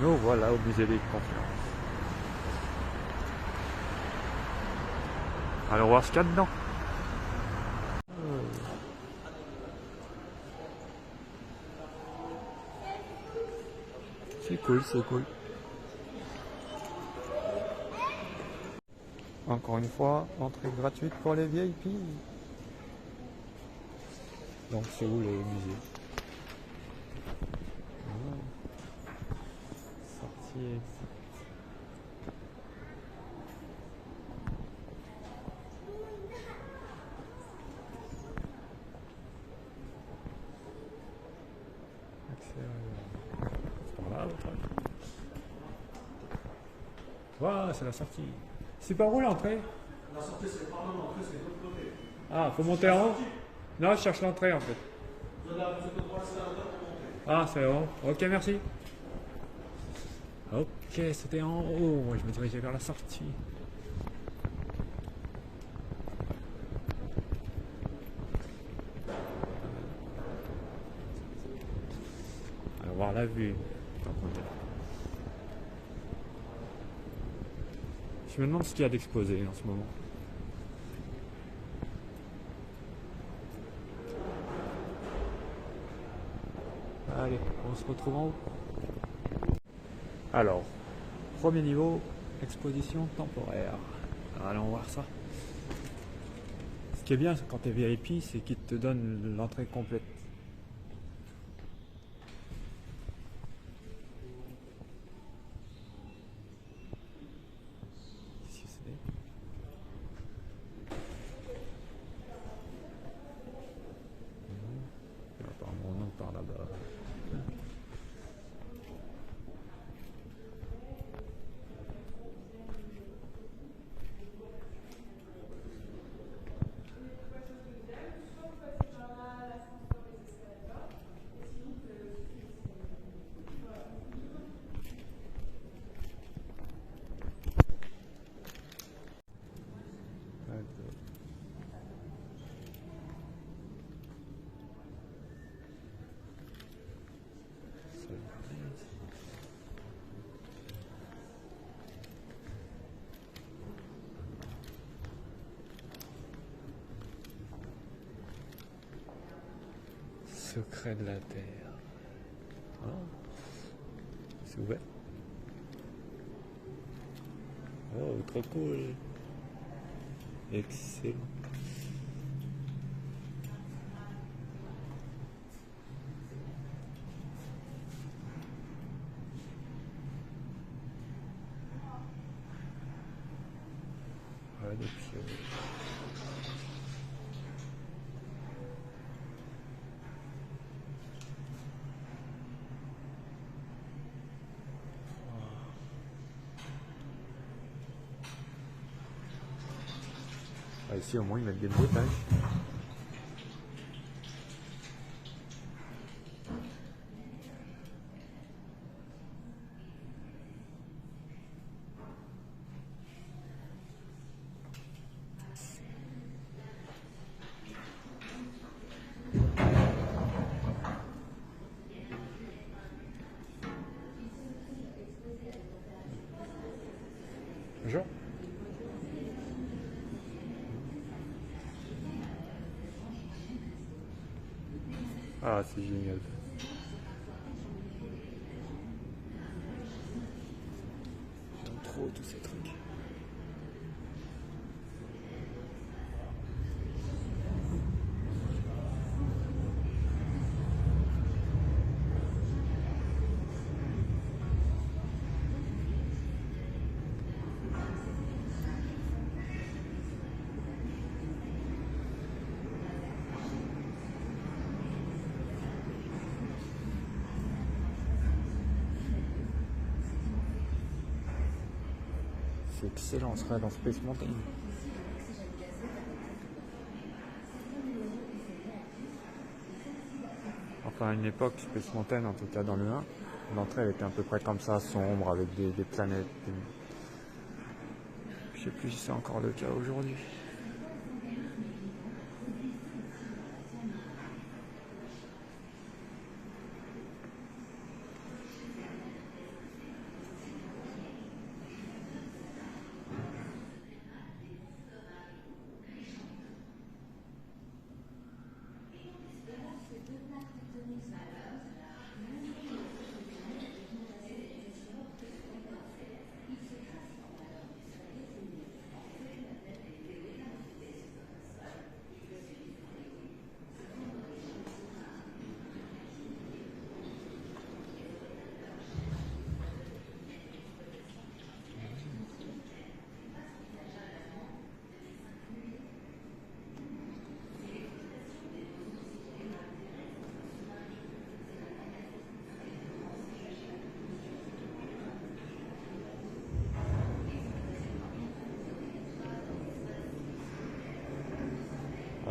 Nous voilà au musée des Confiance. Allons voir ce qu'il y a dedans. C'est cool, c'est cool. Encore une fois, entrée gratuite pour les VIP. Donc c'est où le musée? Sortie exit. Accès. C'est par là, votre avis? Waouh, c'est la sortie. C'est par où l'entrée? La sortie, c'est pas là, l'entrée, c'est de l'autre côté. Ah, faut monter en haut? Non, je cherche l'entrée en fait. Vous êtes droit, c'est la droite pour monter. Ah, c'est en haut. Ok, merci. Ok, c'était en haut. Moi, je me dirigeais vers la sortie. On va voir la vue. Tant qu'on est là. Je me demande ce qu'il y a d'exposé en ce moment. Allez, on se retrouve en haut. Alors, premier niveau, exposition temporaire. Alors, allons voir ça. Ce qui est bien quand tu es VIP, c'est qu'ils te donnent l'entrée complète. Qu'est-ce que c'est? Apparemment, on en part là-bas. Secret de la Terre. Ah, c'est ouvert. Oh, trop cool. Excellent. Ah, des pieds. Ah, ici, au moins, ils mettent des bruitages. Bonjour. Ah, c'est génial. J'aime trop tous ces trucs. C'est excellent, on serait dans Space Mountain. Enfin, à une époque, Space Mountain, en tout cas dans le 1, l'entrée elle était à peu près comme ça, sombre, avec des planètes. Je sais plus si c'est encore le cas aujourd'hui.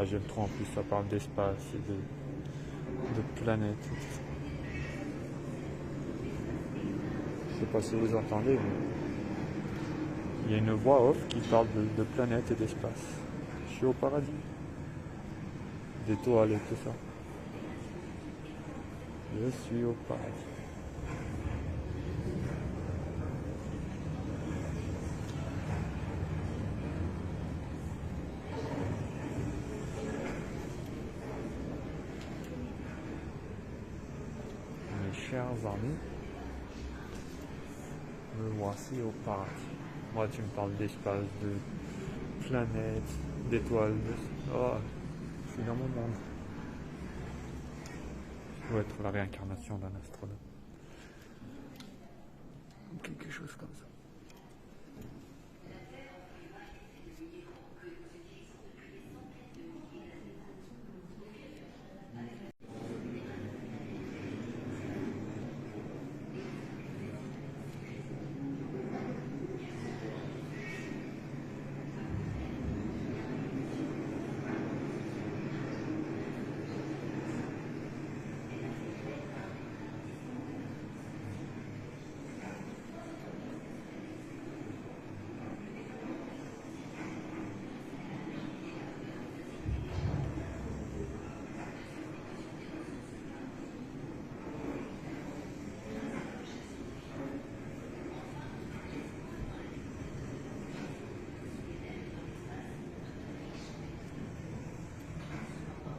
Ah, j'aime trop, en plus ça parle d'espace et de planètes et tout ça. Je sais pas si vous entendez, mais il y a une voix off qui parle de planètes et d'espace. Je suis au paradis. D'étoiles et tout ça. Je suis au paradis. Mes chers amis, me voici au paradis. Moi, tu me parles d'espace, de planètes, d'étoiles. Oh, je suis dans mon monde. Je dois être la réincarnation d'un astronaute. Quelque chose comme ça.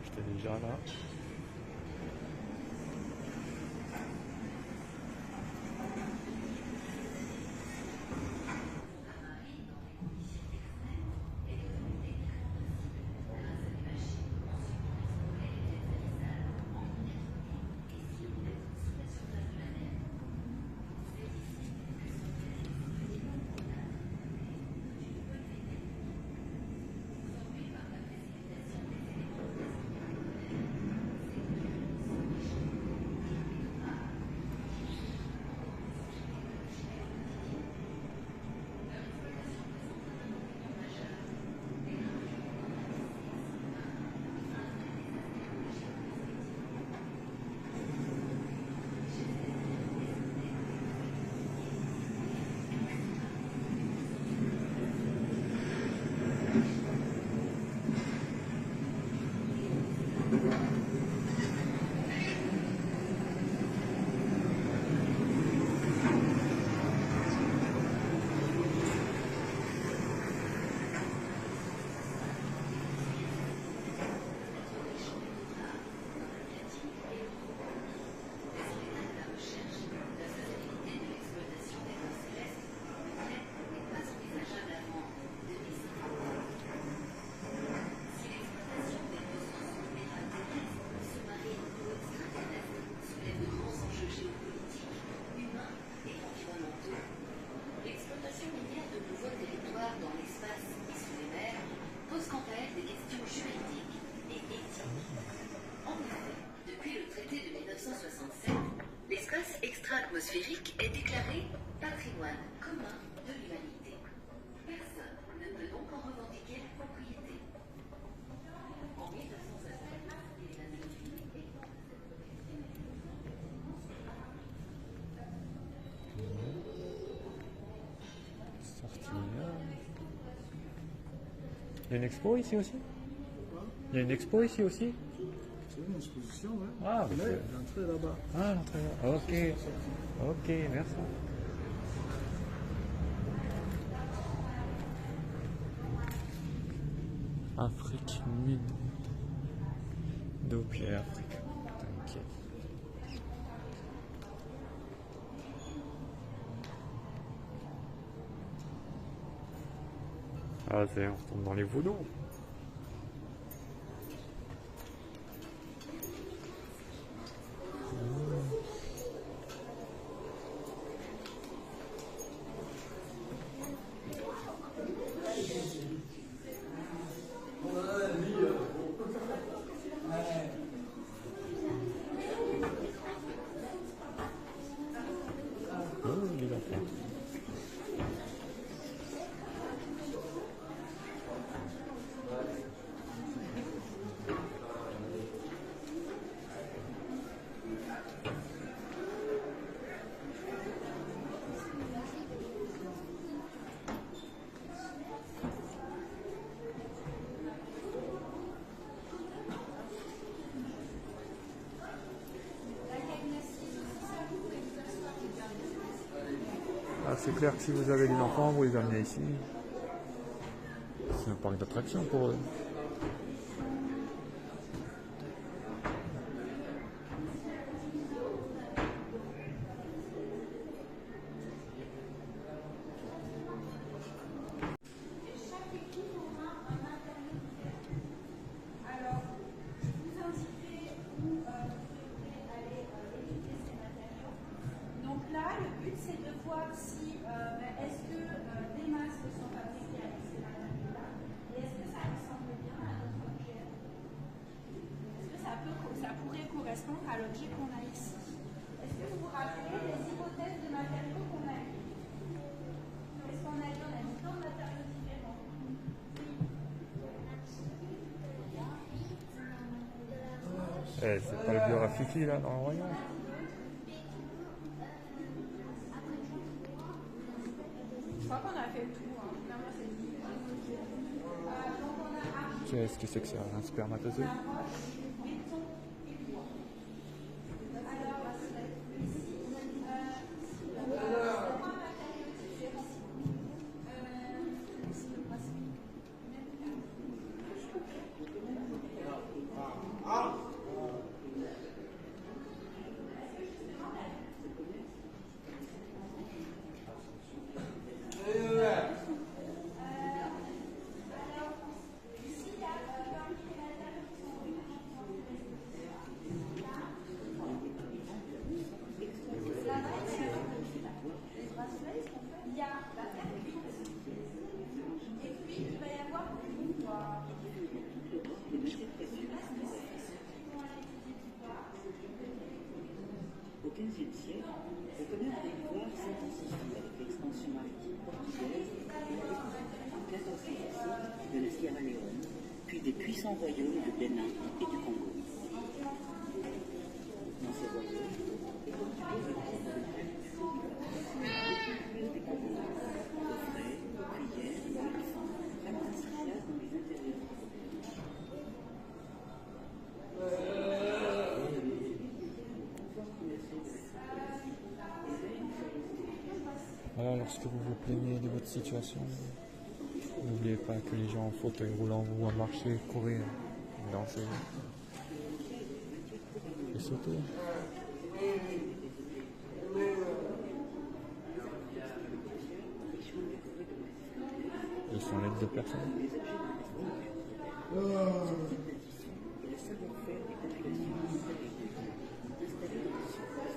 J'étais déjà là. Atmosphérique est déclaré patrimoine commun de l'humanité. Personne ne peut donc en revendiquer la propriété. En 1960, il a été Sorti là. Il y a une expo ici aussi? Il y a une expo ici aussi? C'est une exposition, ouais. Ah, Là, l'entrée est là-bas. Ah, l'entrée là. Ok. Ok, merci. Afrique mine. D'eau, Afrique. T'inquiète. Ah, on retombe dans les vaudous. Oh, les enfants. Ah, c'est clair que si vous avez des enfants, vous les amenez ici. C'est un parc d'attractions pour eux. Chaque équipe aura un interlocuteur. Alors, je vous indiquerai où vous devrez aller étudier ces matériaux. Donc là, le but c'est de voir si est-ce que des masques sont fabriqués avec ces matériaux-là et est-ce que ça ressemble bien à notre objet. Est-ce que ça pourrait correspondre à l'objet qu'on a ici. Est-ce que vous vous rappelez des hypothèses de matériaux qu'on a eues? Qu'est-ce qu'on a dit? On a dit plein de matériaux différents. C'est pas le vieux Rafiki là dans le royaume. Je crois qu'on a fait le tour. Hein. Finalement, c'est donc on a argile, Qu'est-ce que c'est que ça? Un spermatozoïde? roche, béton et bois. Alors, ici, on a trois matériaux différents. Ici, il y a parmi les matériaux qui sont il y a la terre cuite. Et puis, il va y avoir du bois. Au XVe siècle, le commerce des ivoires s'intensifie avec l'expansion maritime portugaise et la découverte en 1407 de la Sierra Leone, puis des puissants royaumes de Bénin et du Congo. Dans ces royaumes, les Portugais obtiennent de tradition plus des colons, coffrets, cuillères, éléphants, pratiques efficaces dans les intérieurs. Voilà, lorsque vous vous plaignez de votre situation, n'oubliez pas que les gens en fauteuil roulant vous voient marcher, courir, danser et sauter. Ils sont l'aide de personne. Et le savoir-faire des populations installées dans le sud-ouest.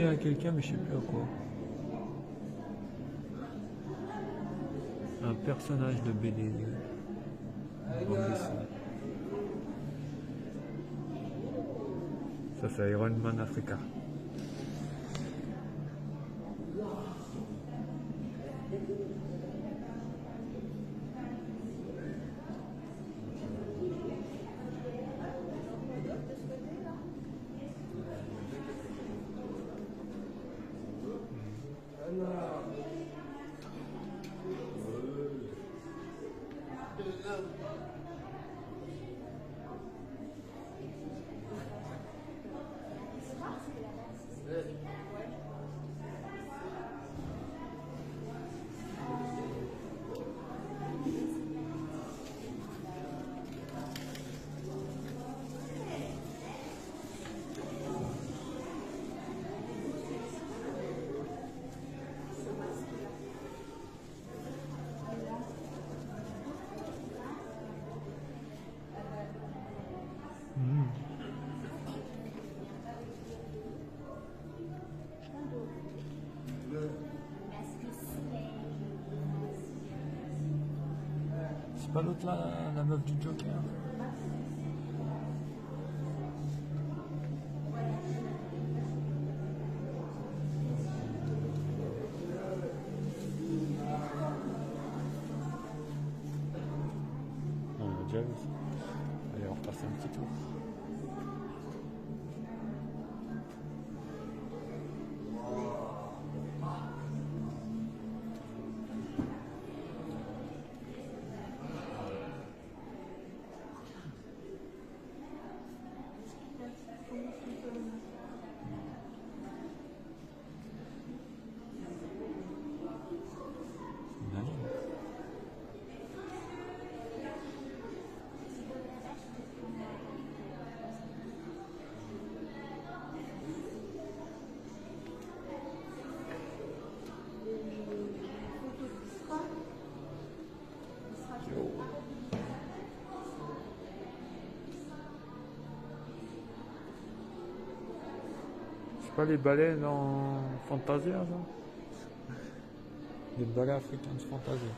obéir à quelqu'un, mais je sais plus à quoi. Un personnage de BD. Bande dessinée. Ça, c'est Iron Man Africa. C'est pas l'autre là, la meuf du Joker? On l'a déjà vu. Allez, on repasse un petit tour. C'est pas les ballets dans Fantasia, ça? Les ballets africains de Fantasia.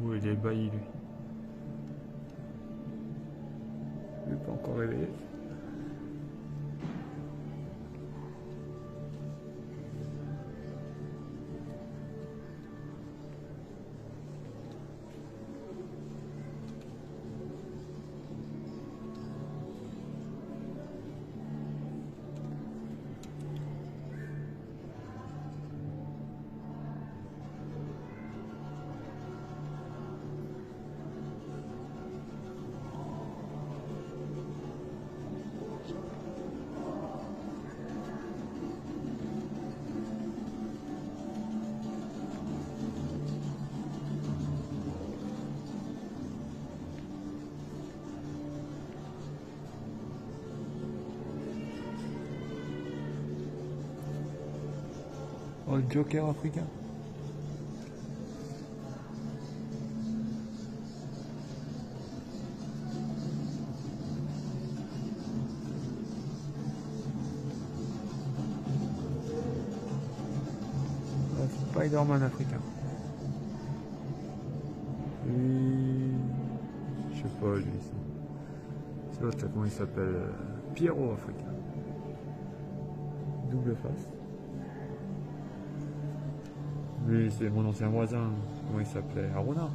Ouh, il est ébahi, lui. Il n'est pas encore réveillé. Oh, le Joker africain. Spider-Man africain. Et... je sais pas lui ici. C'est l'autre là, comment il s'appelle? Pierrot africain. Double face. Lui c'est mon ancien voisin. Comment il s'appelait? Aruna.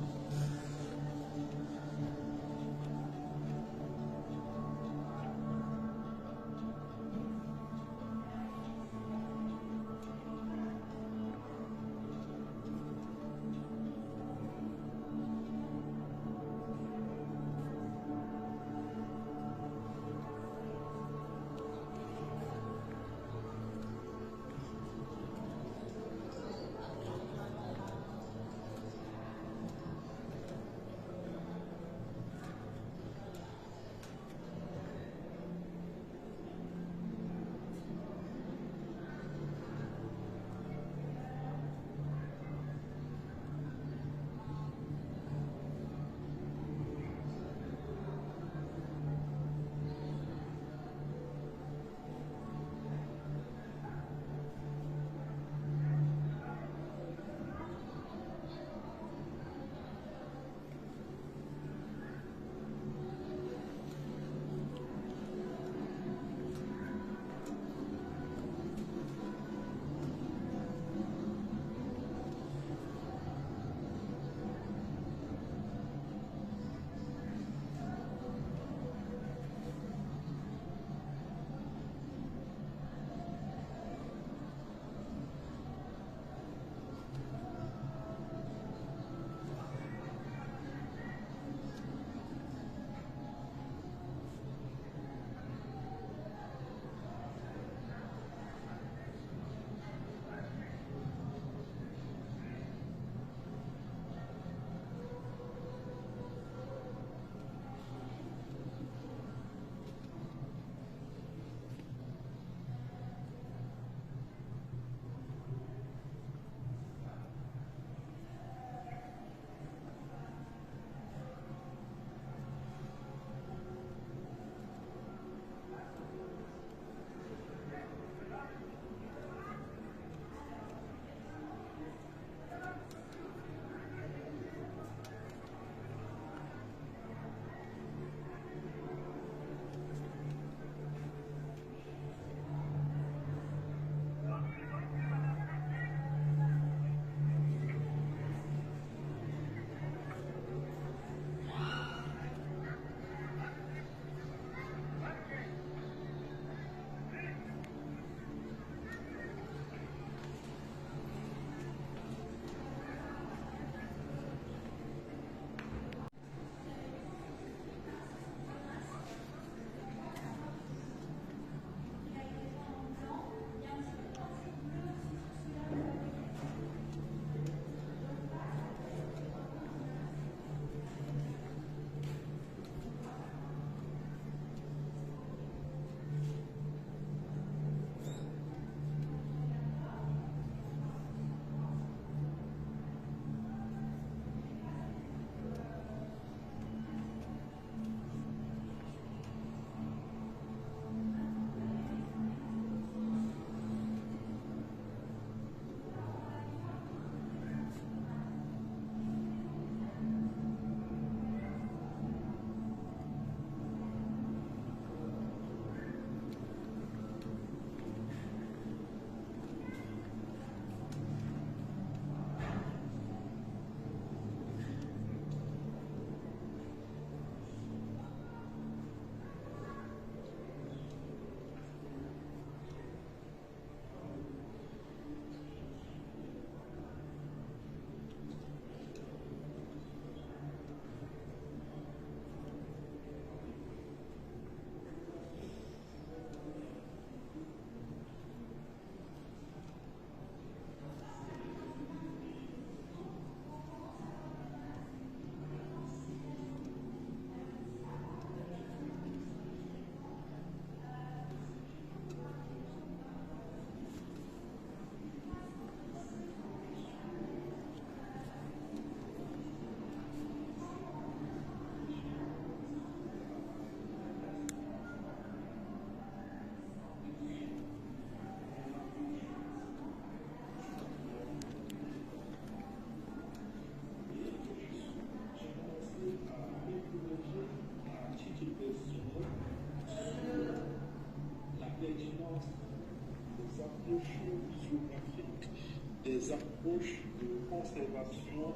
des approches de conservation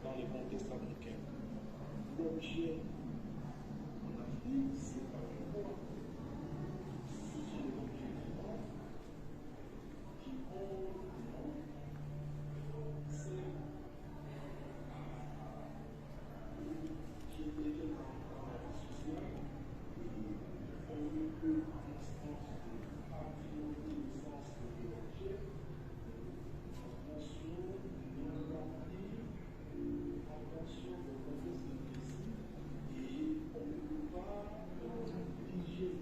dans les contextes africains. L'objet en Afrique, c'est pas le roi. Ce sont des objets vivants qui ont qui étaient dans la vie sociale et ont eu peu d'instance de reconnaissance de l'objet, notion de non-empire, compréhension de contexte précis, et on ne peut pas diriger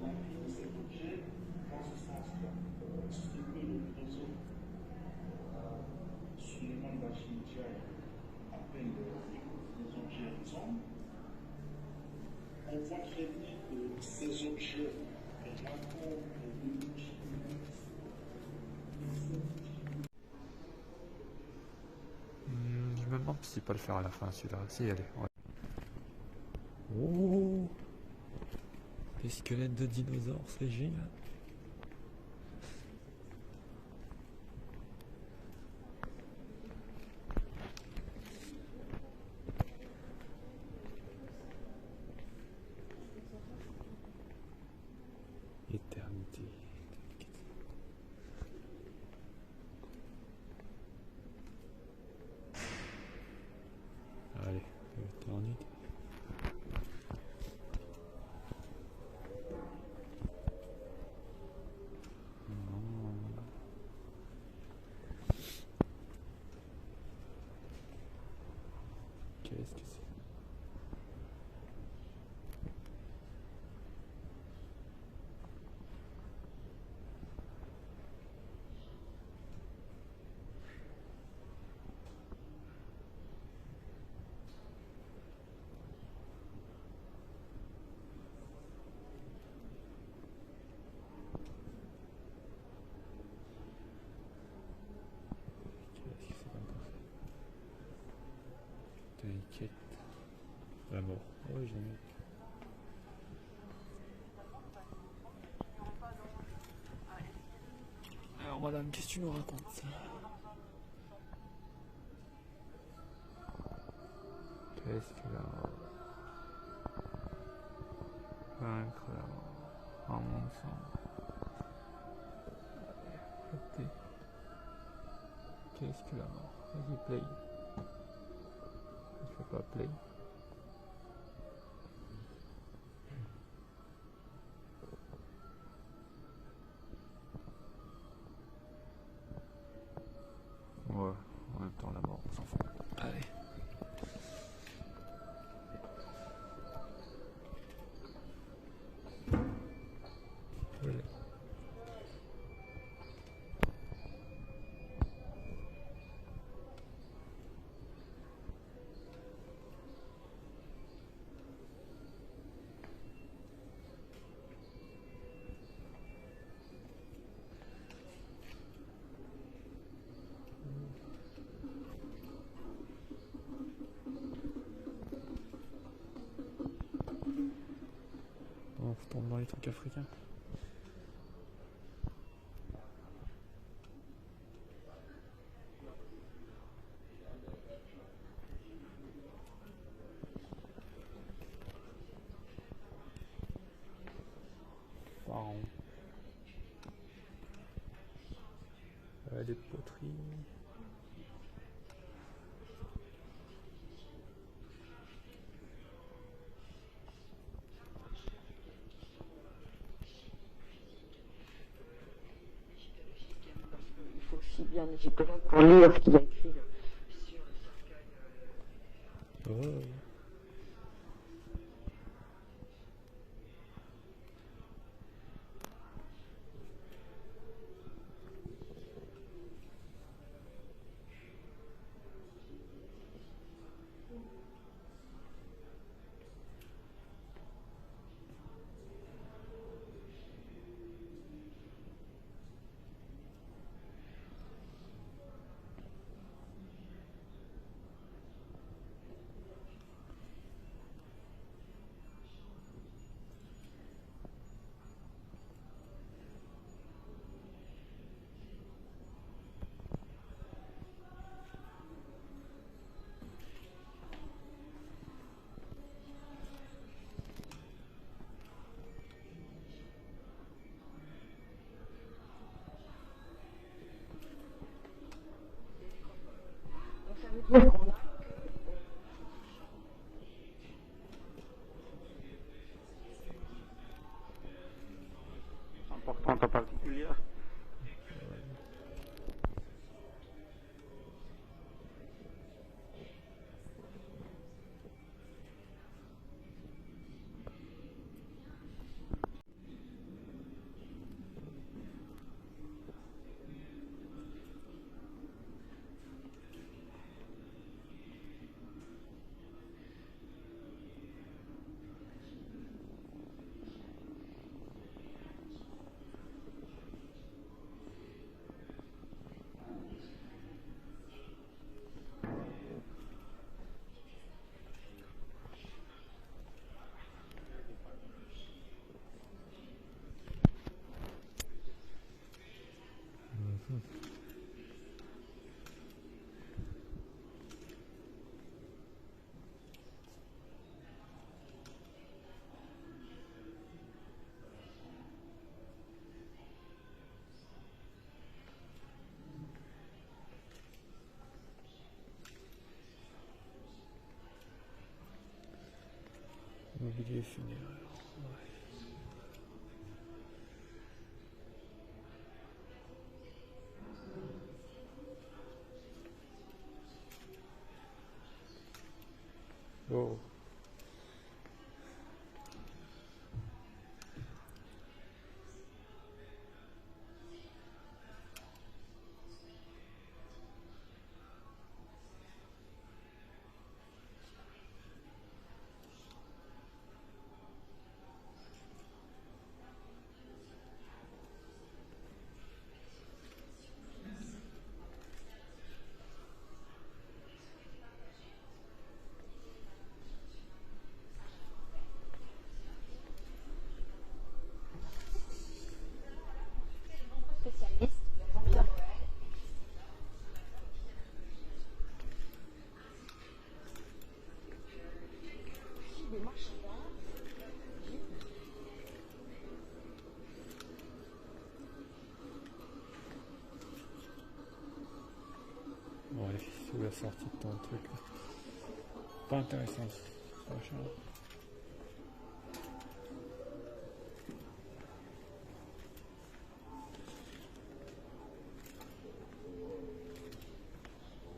la vie de cet objet dans ce sens-là. Ce que le philosophe Suleiman Bachir appelle les objets ensemble. On voit très bien que ces objets racontent une Je me demande si pas le faire à la fin celui-là. Si, allez. Ouais. Oh, des squelettes de dinosaures, c'est génial. Éternité. Allez, éternité. Qu'est-ce que c'est? Qu'est-ce que c'est comme ça? T'inquiète. La mort. Oh, j'ai mis. Alors madame, qu'est-ce que tu nous racontes ça? Qu'est-ce que la mort? Vaincre la mort. En mon sang. Arrêtez. Qu'est-ce que la mort? Vas-y, play. Je fais pas play. Ouais, en même temps la mort, on s'en fout. Allez. Voilà. On retombe dans les trucs africains. Pharaon. Des poteries. Il faut aussi bien un égyptologue pour lire ce qu'il a écrit sur le cercueil. Oh. Importante en particulier. Mobilier funéraire. Ouais. Oh. Ouais, c'est la sortie de ton truc là. Pas intéressant. Machin.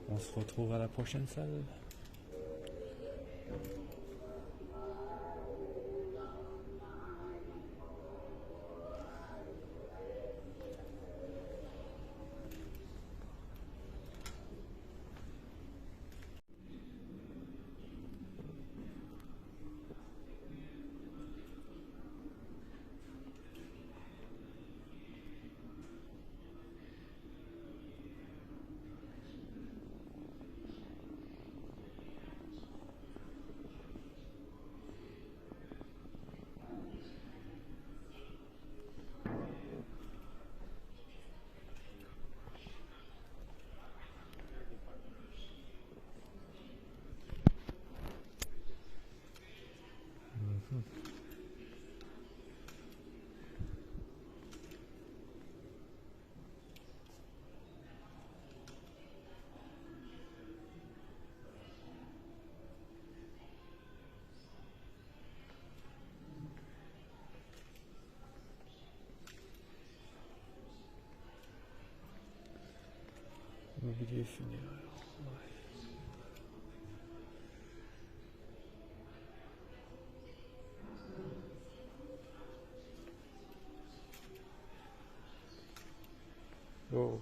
On se retrouve à la prochaine salle. Mobilier funéraire. Ouais. Oh.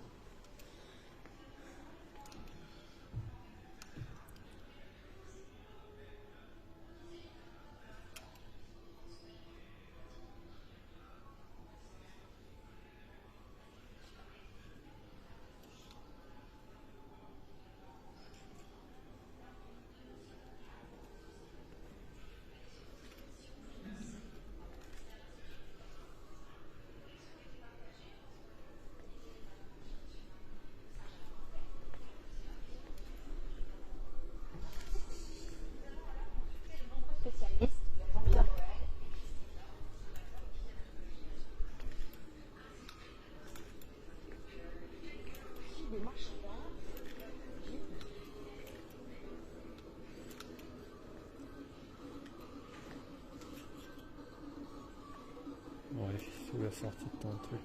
la sortie de ton truc.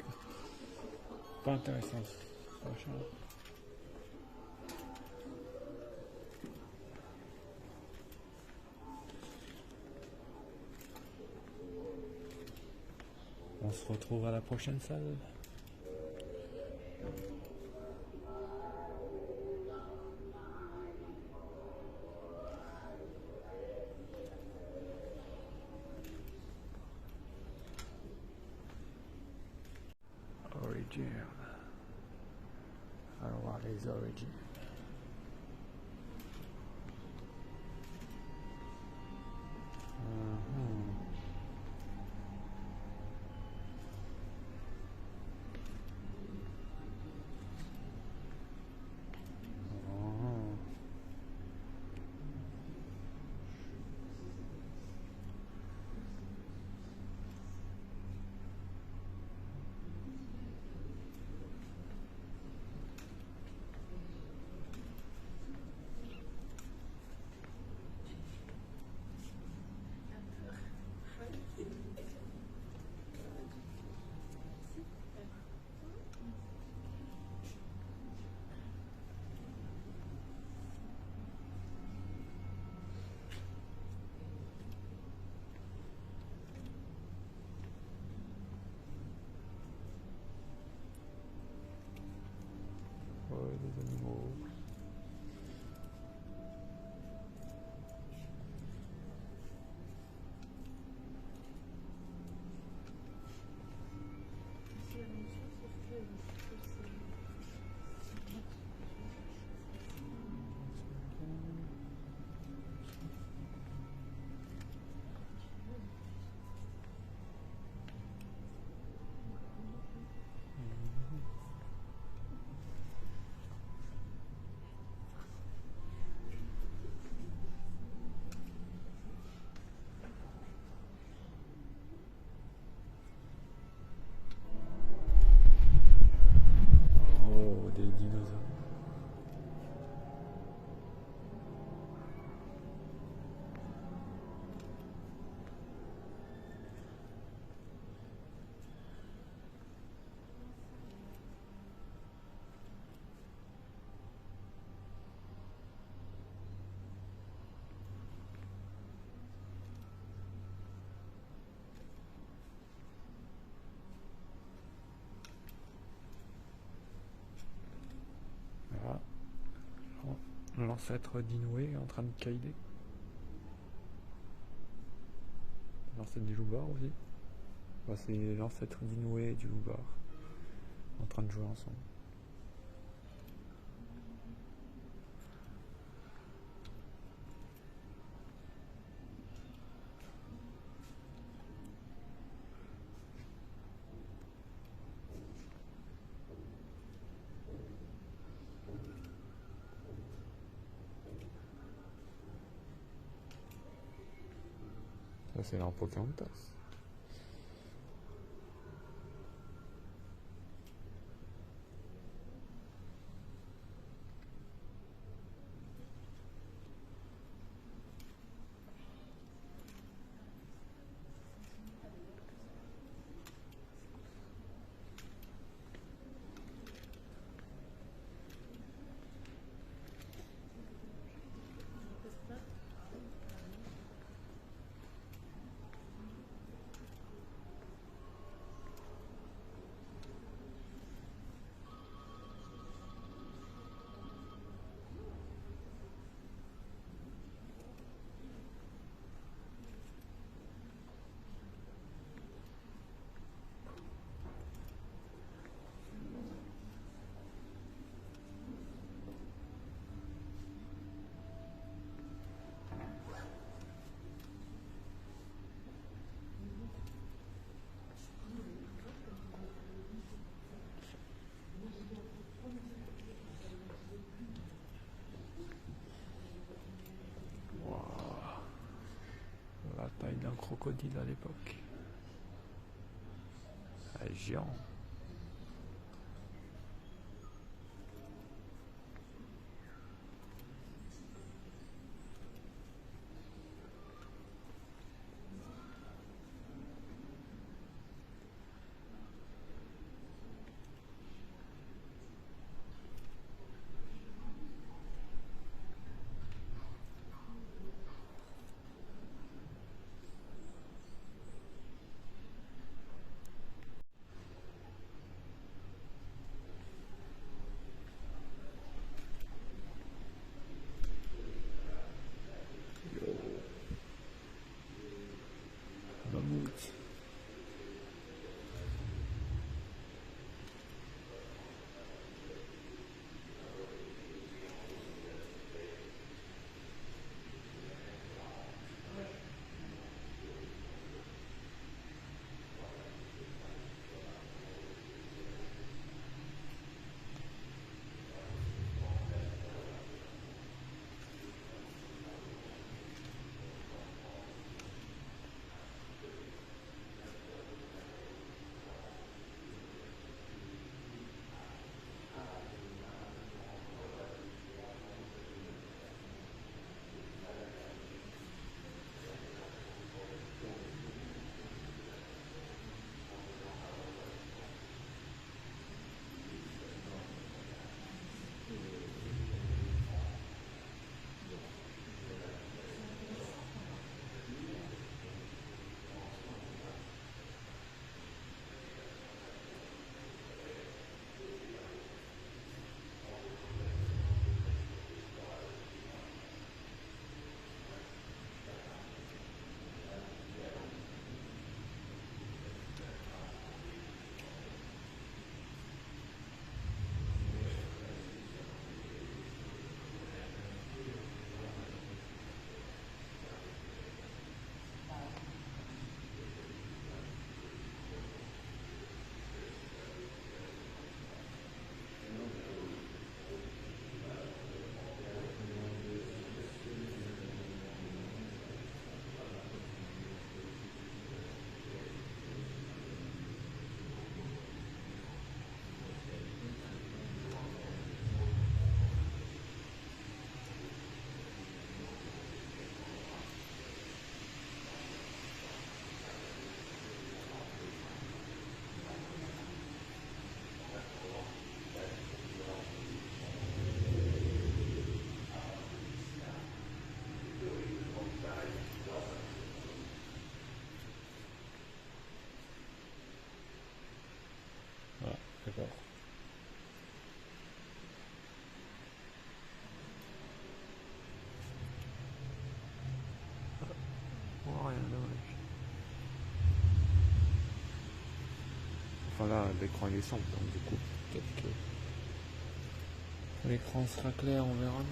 Pas intéressant. Machin. On se retrouve à la prochaine salle. Origin. Allons voir les origines. Des animaux. Oh, des dinosaures. Voilà. L'ancêtre d'Inoue en train de kaider. L'ancêtre du loup-bar aussi. Bah, c'est l'ancêtre d'Inoue et du loup-bar en train de jouer ensemble. Ça c'est dans Pocahontas. La taille d'un crocodile à l'époque. Géant. là, l'écran il est sombre, donc du coup, peut-être que l'écran sera clair, on verra.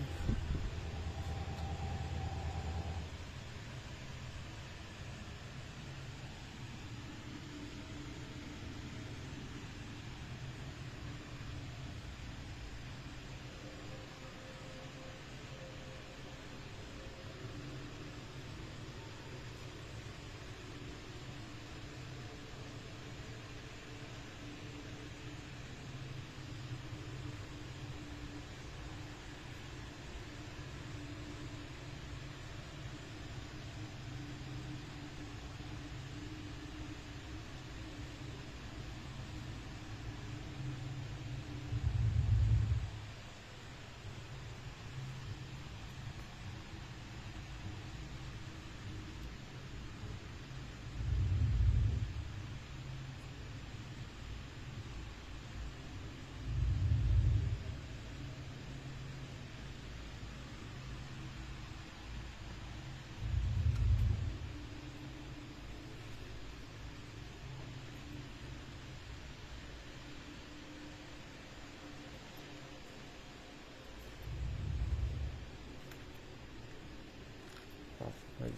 Vas-y.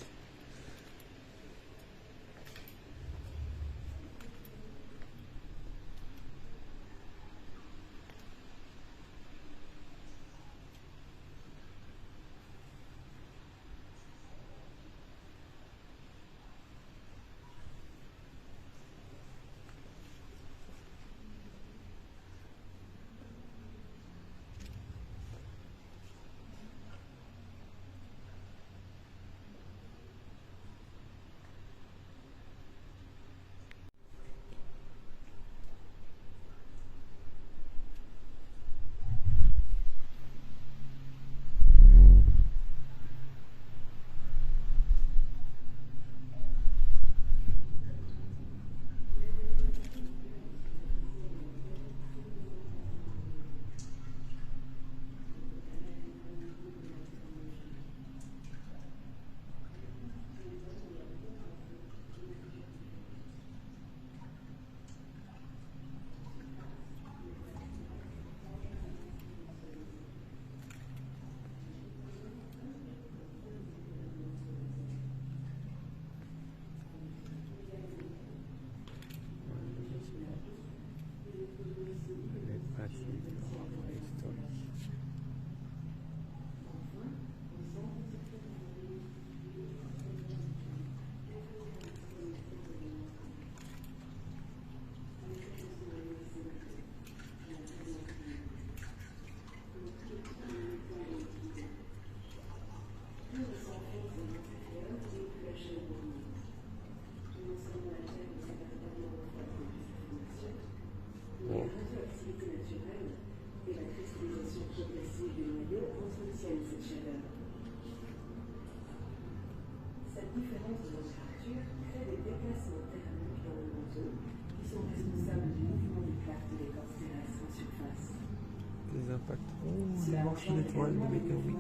Des impacts. Oh, les morceaux d'étoiles de météorites.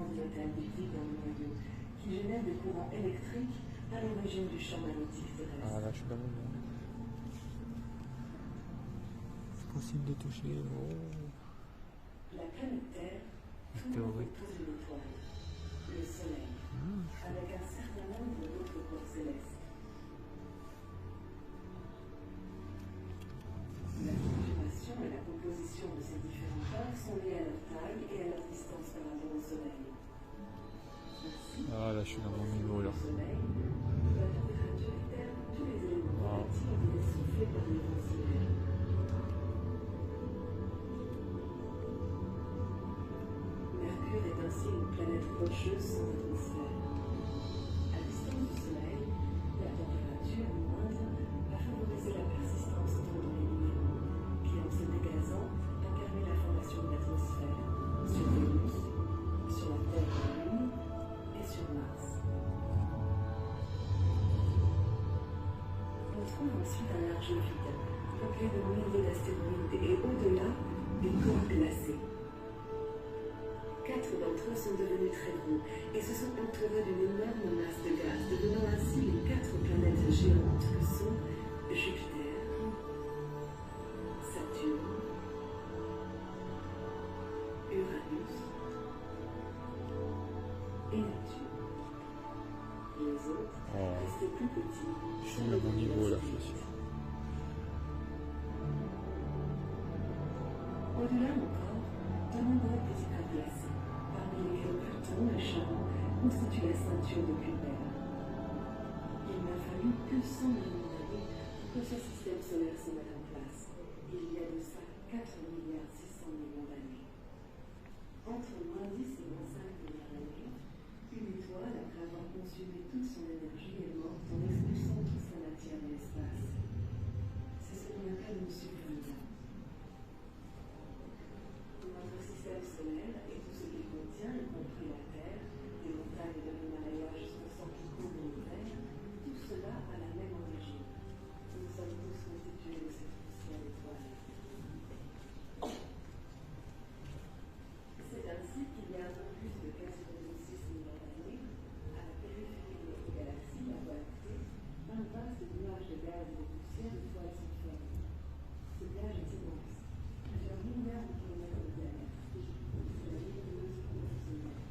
Qui génère des courants électriques à l'origine du champ magnétique terrestre. Ah là, je suis dans mon monde. C'est possible de toucher. Oh. La planète Terre tourne autour d'une étoile, le Soleil, avec un certain nombre d'autres corps célestes. La configuration et la composition de ces différents corps sont liées à leur taille et à leur distance par rapport au Soleil. Ainsi, Ah là, je suis dans mon niveau là. au Soleil, la température externe de tous les éléments volatils est soufflée par les vents solaires. Mercure est ainsi une planète rocheuse sans atmosphère. À distance du Soleil, la température moindre va favoriser la persistance pendant les mouvements, qui en se dégazant a permis la formation de l'atmosphère sur Vénus, sur la Terre et la Lune et sur Mars. On trouve ensuite un large vide, peuplé de milliers d'astéroïdes et au-delà, des corps glacés. 4 d'entre eux sont devenus très gros et se sont entourés d'une énorme masse de gaz, devenant ainsi les 4 planètes géantes que sont Jupiter, et Neptune. Les autres, Oh, restés plus petits, je sont suis à mon devenus niveau là, assez je suis vite. Au-delà encore, de nombreux petits crêpes glacés, parmi lesquels Pluton et Charon constituent la ceinture de Kuiper. Il n'a fallu que 100 millions d'années pour que ce système solaire se mette en place. Il y a de ça 4,6 milliards d'années. Entre moins 10 et moins 5 milliards d'années, une étoile, après avoir consumé toute son énergie, est morte en expulsant toute sa matière de l'espace. C'est ce qu'on appelle une supernova. Notre système solaire et tout ce qu'il contient, y compris la Terre, les montagnes de l'Himalaya jusqu'au sang qui coule de l'hiver, tout cela a la même origine. Nous sommes tous constitués de cette poussière d'étoiles. C'est ainsi qu'il y a un peu plus de 15,6 milliards d'années, à la périphérie de notre galaxie, la Voie lactée, un vaste nuage de gaz et de poussière d'étoiles se forme. Ce nuage est immense, plusieurs milliards de kilomètres de diamètre. C'est la lumineuse professionnelle.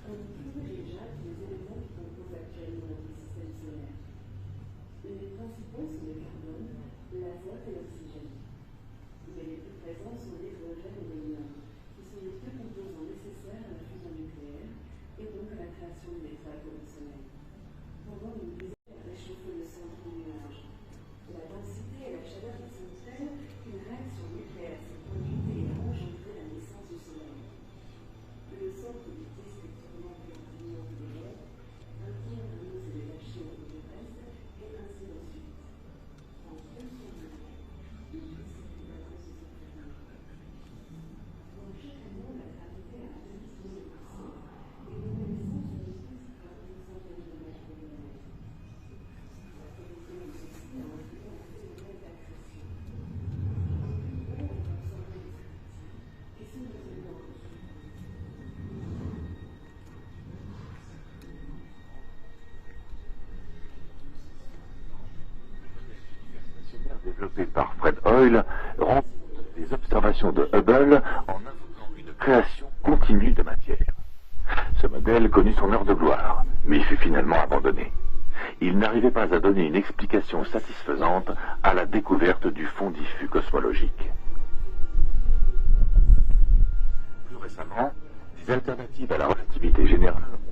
On trouve déjà les éléments qui composent actuellement notre système solaire. Les principaux sont le carbone, l'azote et l'oxygène. Mais les plus présents sont l'hydrogène et l'hélium, qui sont les deux composants nécessaires à la fusion nucléaire et donc à la création d'une étoile comme le Soleil. Pendant une dizaine à réchauffer le centre du nuage. La densité et la chaleur y sont telles qu'une réaction nucléaire s'est produite et a engendré la naissance du Soleil. Le centre du disque est tourmenté en diminuant de l'air, un tiers brise les lâchers au du reste, et ainsi de suite. En 200 degrés, une discipline va se faire. Dans chaque année, la gravité a un demi-tour de poussière, et nous connaissons ce disque à une centaine de mètres de diamètre. La qualité de ceci a influé à la théorie d'accrétion. On peut absorber les critiques et sont devenus en développé par Fred Hoyle rend compte des observations de Hubble en invoquant une création continue de matière. Ce modèle connut son heure de gloire, mais il fut finalement abandonné. Il n'arrivait pas à donner une explication satisfaisante à la découverte du fond diffus cosmologique. Plus récemment, des alternatives à la relativité générale ont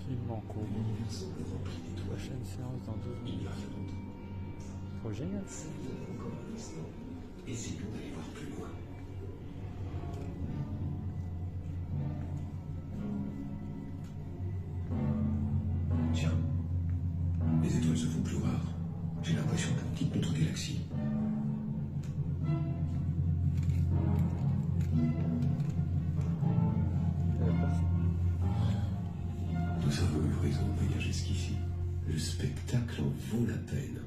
film en cours. Prochaine séance dans 12 minutes. Trop génial. Essayons d'aller voir plus loin. Tiens, les étoiles se font plus rares. J'ai l'impression qu'on quitte notre galaxie. Nous avons eu raison de venir jusqu'ici. Le spectacle en vaut la peine.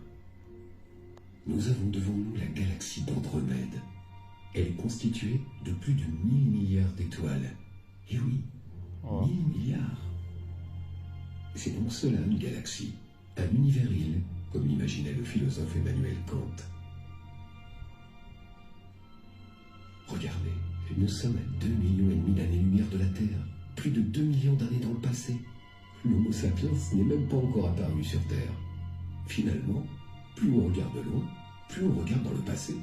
Nous avons devant nous la galaxie d'Andromède. Elle est constituée de plus de 1000 milliards d'étoiles. Et oui, 1000 milliards. C'est donc cela une galaxie, un univers-île, comme l'imaginait le philosophe Emmanuel Kant. Nous sommes à 2,5 millions d'années-lumière de la Terre, plus de 2 millions d'années dans le passé. L'Homo sapiens n'est même pas encore apparu sur Terre. Finalement, plus on regarde loin, plus on regarde dans le passé.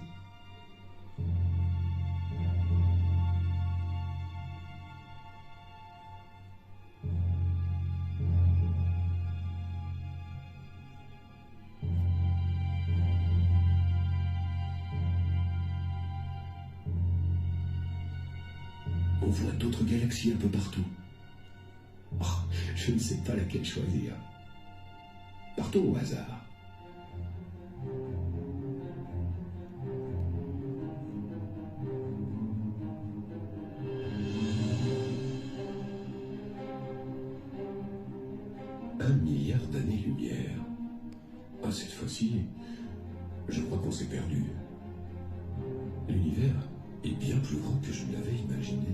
On voit d'autres galaxies un peu partout. Oh, je ne sais pas laquelle choisir. Partons au hasard. Un milliard d'années-lumière. Ah, cette fois-ci, je crois qu'on s'est perdu. L'univers est bien plus grand que je ne l'avais imaginé.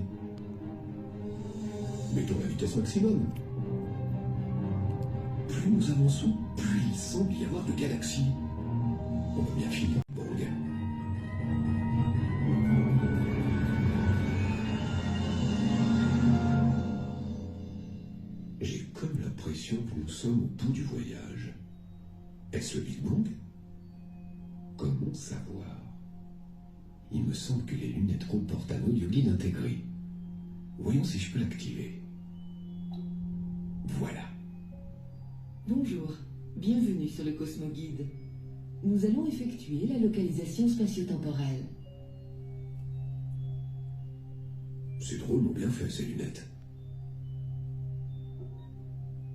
Mettons la vitesse maximum. Plus nous avançons, plus il semble y avoir de galaxies. On va bien finir, Bang. J'ai comme l'impression que nous sommes au bout du voyage. Est-ce le Big Bang? Comment savoir? Il me semble que les lunettes comportent un audio guide intégré. Voyons si je peux l'activer. Voilà. Bonjour, bienvenue sur le Cosmoguide. Nous allons effectuer la localisation spatio-temporelle. C'est drôlement bien fait, ces lunettes.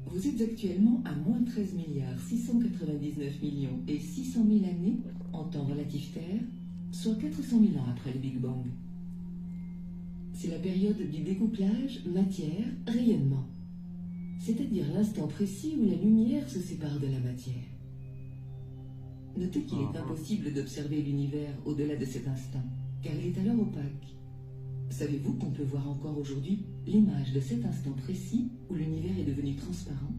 Vous êtes actuellement à moins 13 milliards 699 millions et 600 000 années en temps relatif Terre, soit 400 000 ans après le Big Bang. C'est la période du découplage matière-rayonnement, c'est-à-dire l'instant précis où la lumière se sépare de la matière. Notez qu'il est impossible d'observer l'univers au-delà de cet instant, car il est alors opaque. Savez-vous qu'on peut voir encore aujourd'hui l'image de cet instant précis où l'univers est devenu transparent?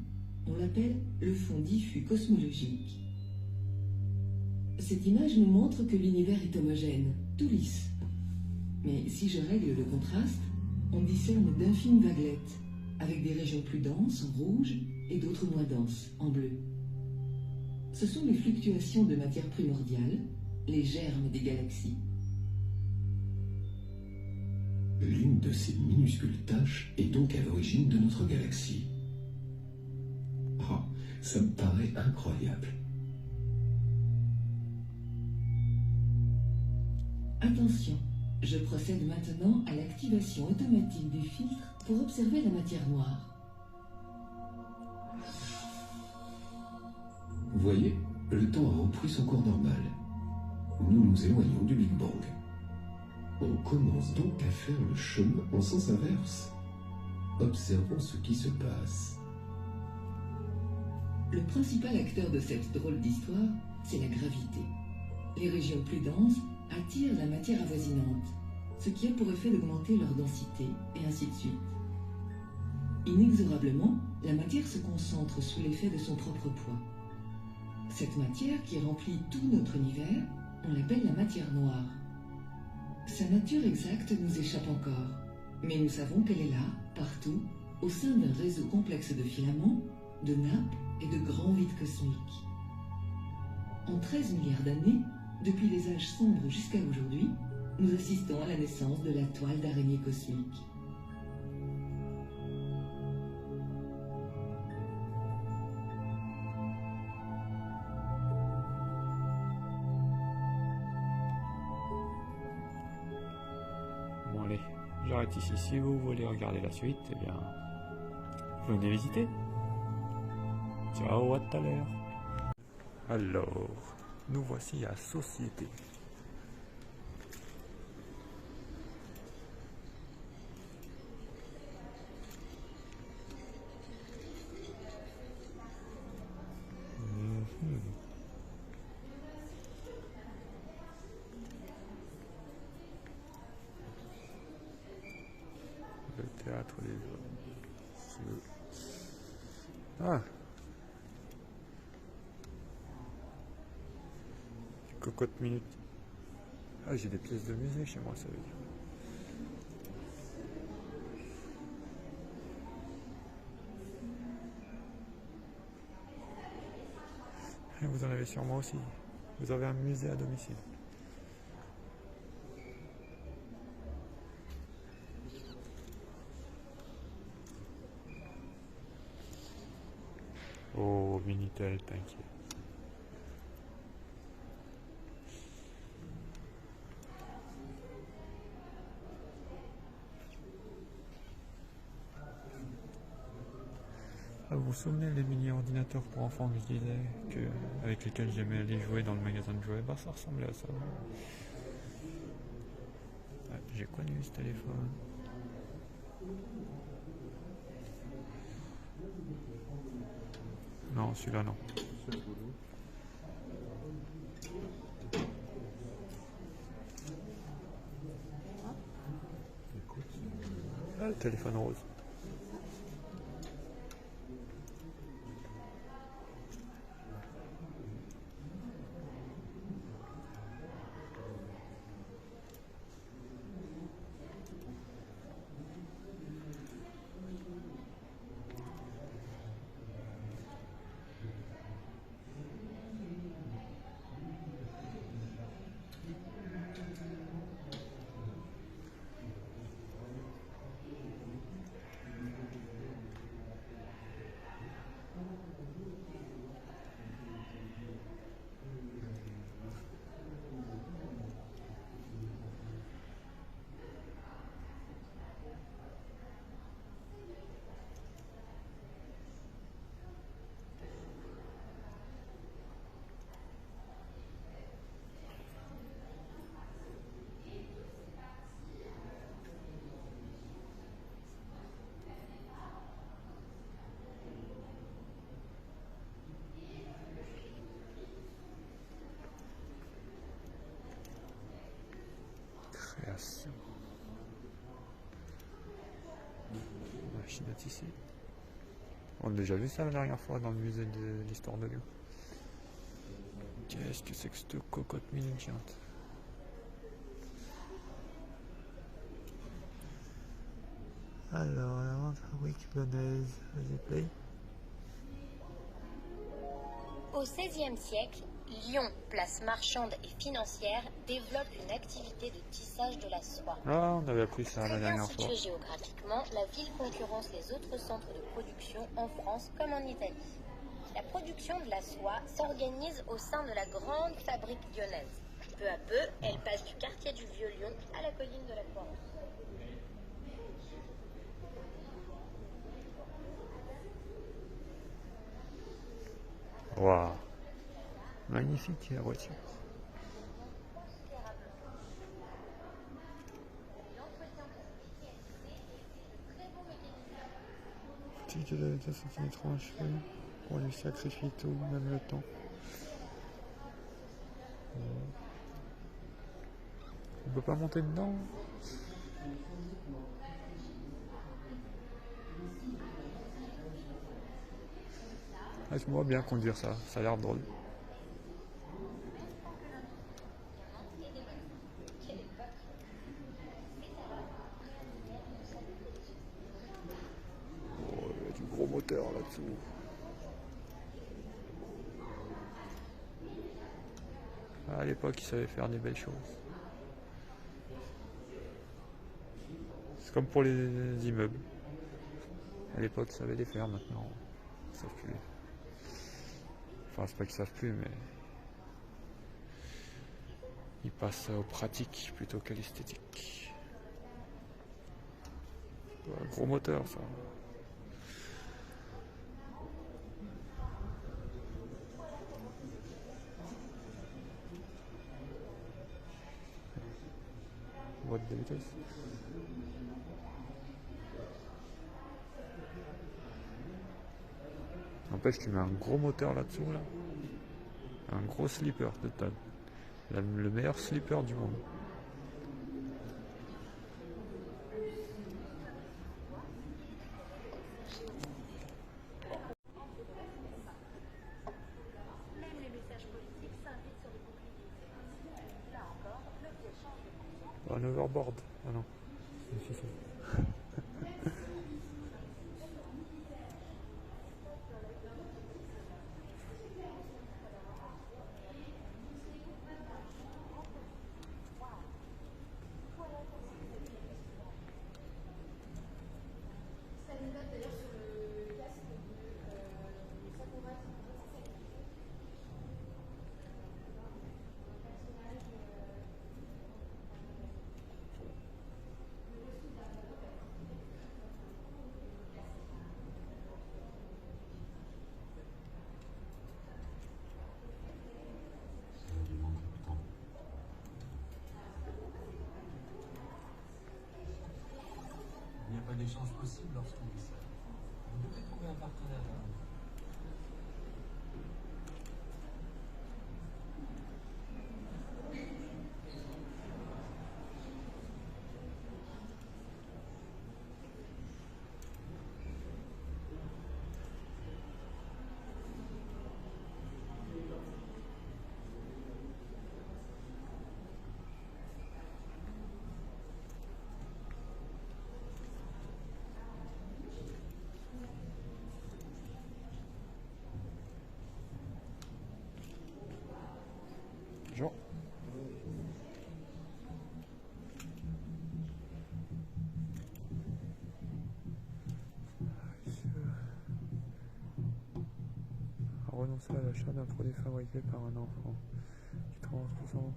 On l'appelle le fond diffus cosmologique. Cette image nous montre que l'univers est homogène, tout lisse. Mais si je règle le contraste, on discerne d'infimes vaguelettes, avec des régions plus denses en rouge et d'autres moins denses en bleu. Ce sont les fluctuations de matière primordiale, les germes des galaxies. L'une de ces minuscules taches est donc à l'origine de notre galaxie. Oh, ça me paraît incroyable. Attention, je procède maintenant à l'activation automatique du filtre pour observer la matière noire. Vous voyez, le temps a repris son cours normal. Nous nous éloignons du Big Bang. On commence donc à faire le chemin en sens inverse. Observons ce qui se passe. Le principal acteur de cette drôle d'histoire, c'est la gravité. Les régions plus denses attirent la matière avoisinante, ce qui a pour effet d'augmenter leur densité, et ainsi de suite. Inexorablement, la matière se concentre sous l'effet de son propre poids. Cette matière qui remplit tout notre univers, on l'appelle la matière noire. Sa nature exacte nous échappe encore, mais nous savons qu'elle est là, partout, au sein d'un réseau complexe de filaments, de nappes et de grands vides cosmiques. En 13 milliards d'années, depuis les âges sombres jusqu'à aujourd'hui, nous assistons à la naissance de la toile d'araignée cosmique. Bon allez, j'arrête ici. Si vous voulez regarder la suite, eh bien, venez visiter. Ciao, à tout à l'heure. Alors, nous voici à Société. Le théâtre des hommes. Ah, cocotte minute. Ah, j'ai des pièces de musée chez moi, ça veut dire. Et vous en avez sûrement aussi. Vous avez un musée à domicile. Oh, Minitel, t'inquiète. Ah, vous vous souvenez les mini-ordinateurs pour enfants que je disais, avec lesquels j'aimais aller jouer dans le magasin de jouets? Bah, ça ressemblait à ça. Ouais, j'ai connu ce téléphone. Non, celui-là non. Ah, le téléphone rose. Création. Machine à tisser. On a déjà vu ça la dernière fois dans le musée de l'histoire de Lyon. Qu'est-ce que c'est que cette cocotte miniante? Alors, la vente fabrique lyonnaise. Vas-y, play. Au XVIe siècle, Lyon, place marchande et financière, développe une activité de tissage de la soie. Ah, on avait appris ça la Très bien dernière fois. située géographiquement, la ville concurrence les autres centres de production en France comme en Italie. La production de la soie s'organise au sein de la grande fabrique lyonnaise. Peu à peu, elle passe du quartier du Vieux-Lyon à la colline de la Croix-Rousse. Waouh, magnifique la voiture. Petite de c'est une étrange feuille. On lui sacrifie tout, même le temps. On peut pas monter dedans. Ah, je me vois bien conduire ça, ça a l'air drôle. Oh, il y a du gros moteur là-dessous. À l'époque, ils savaient faire des belles choses. C'est comme pour les immeubles. À l'époque, ils savaient les faire, maintenant, ils savent plus. Enfin, c'est pas qu'ils savent plus, mais ils passent aux pratiques plutôt qu'à l'esthétique. Ouais, gros moteur, ça. Boîte de vitesse. N'empêche, tu mets un gros moteur là-dessous, là. Un gros slipper de tonne. Le meilleur slipper du monde. Même les messages politiques s'invitent sur le bouclier. Là encore, l'objet change de fonction. Un overboard. Ah non. C'est ça. l'échange possible lorsqu'on est seul. Vous devez trouver un partenaire. Bonjour. Renoncer à l'achat d'un produit fabriqué par un enfant. 30%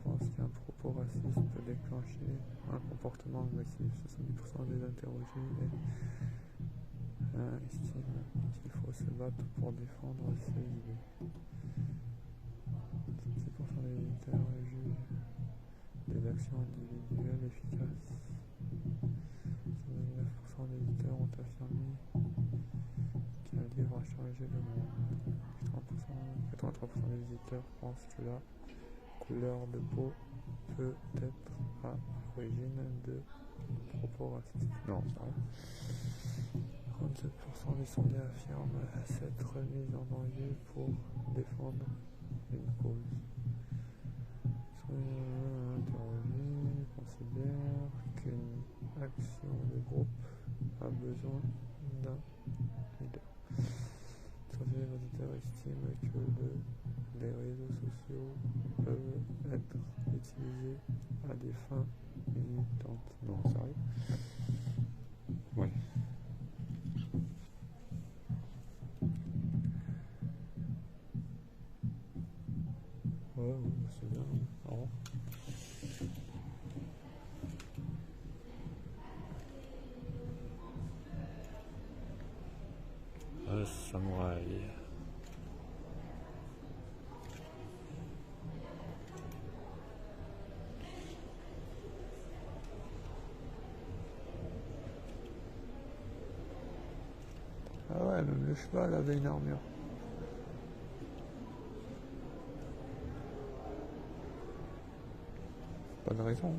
pensent qu'un propos raciste peut déclencher un comportement agressif. 70% des interrogés estiment qu'il faut se battre pour défendre ses idées. 36% des visiteurs jugent des actions individuelles efficaces. 79% des visiteurs ont affirmé qu'un livre a changé le monde. 83% des visiteurs pensent que la couleur de peau peut être à l'origine de propos racistes. Non, ça va. 37% des sondés affirment s'être mis en danger pour défendre une cause. Interrogés considèrent qu'une action de groupe a besoin d'un leader. Les auditeurs estiment que les réseaux sociaux peuvent être utilisés à des fins militantes. Non, sérieux? Ouais. Ouais, c'est bien. Au revoir. Samouraï. Ah ouais, même le cheval avait une armure. Pas de raison.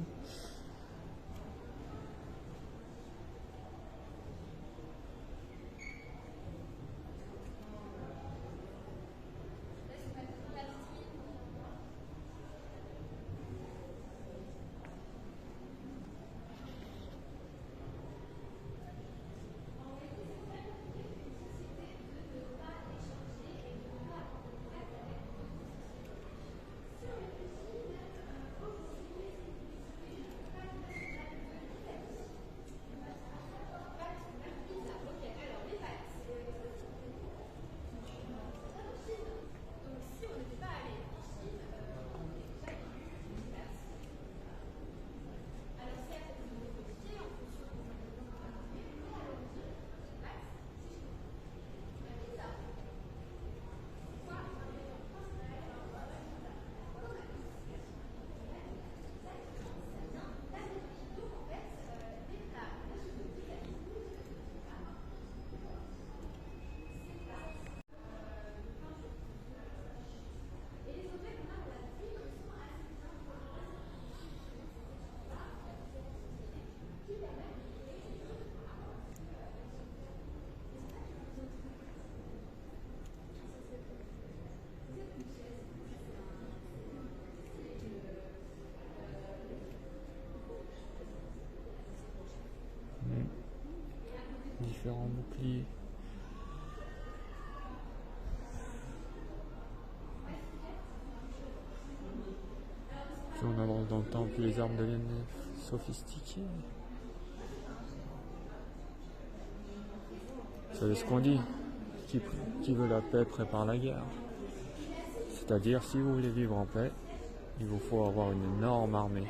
Différents boucliers. Plus on avance dans le temps, plus les armes deviennent sophistiquées. Vous savez ce qu'on dit? Qui veut la paix prépare la guerre. C'est-à-dire, si vous voulez vivre en paix, il vous faut avoir une énorme armée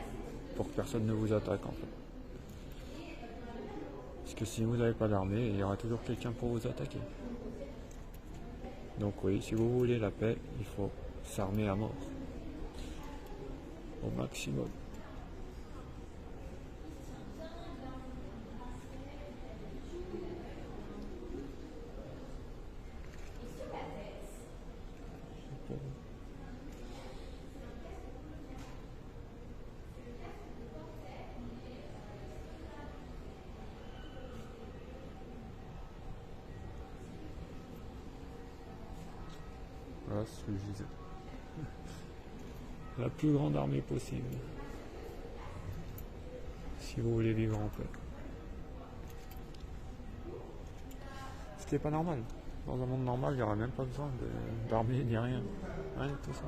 pour que personne ne vous attaque en fait. Parce que si vous n'avez pas d'armée, il y aura toujours quelqu'un pour vous attaquer. Donc oui, si vous voulez la paix, il faut s'armer à mort. Au maximum. ce que je disais. La plus grande armée possible. Si vous voulez vivre en paix. Ce qui n'est pas normal. Dans un monde normal, il n'y aurait même pas besoin d'armée ni rien. Rien de tout ça.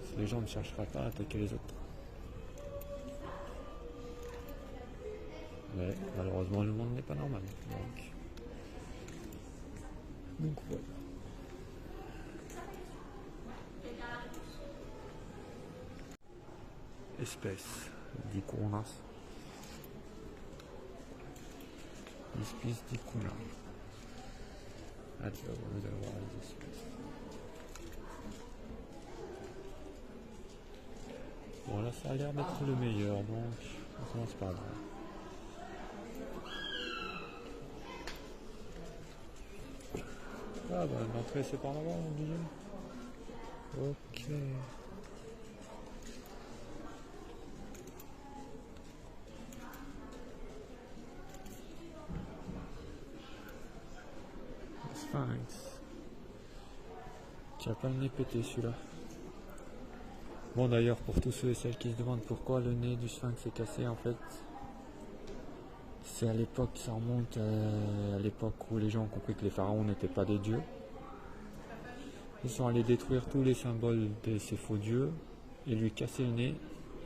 Si les gens ne chercheraient pas à attaquer les autres. Mais malheureusement, le monde n'est pas normal. Donc voilà. Espèce d'icunas. Espèce d'icuna. Ah, tu vas voir les espèces. Bon, là, ça a l'air d'être le meilleur, donc on commence par là. Ah, bah, l'entrée, c'est par là-bas, on dit. Ok. Sphinx. Tu as pas le nez pété celui-là. Bon d'ailleurs pour tous ceux et celles qui se demandent pourquoi le nez du sphinx est cassé, en fait c'est à l'époque, ça remonte à l'époque où les gens ont compris que les pharaons n'étaient pas des dieux. Ils sont allés détruire tous les symboles de ces faux dieux et lui casser le nez,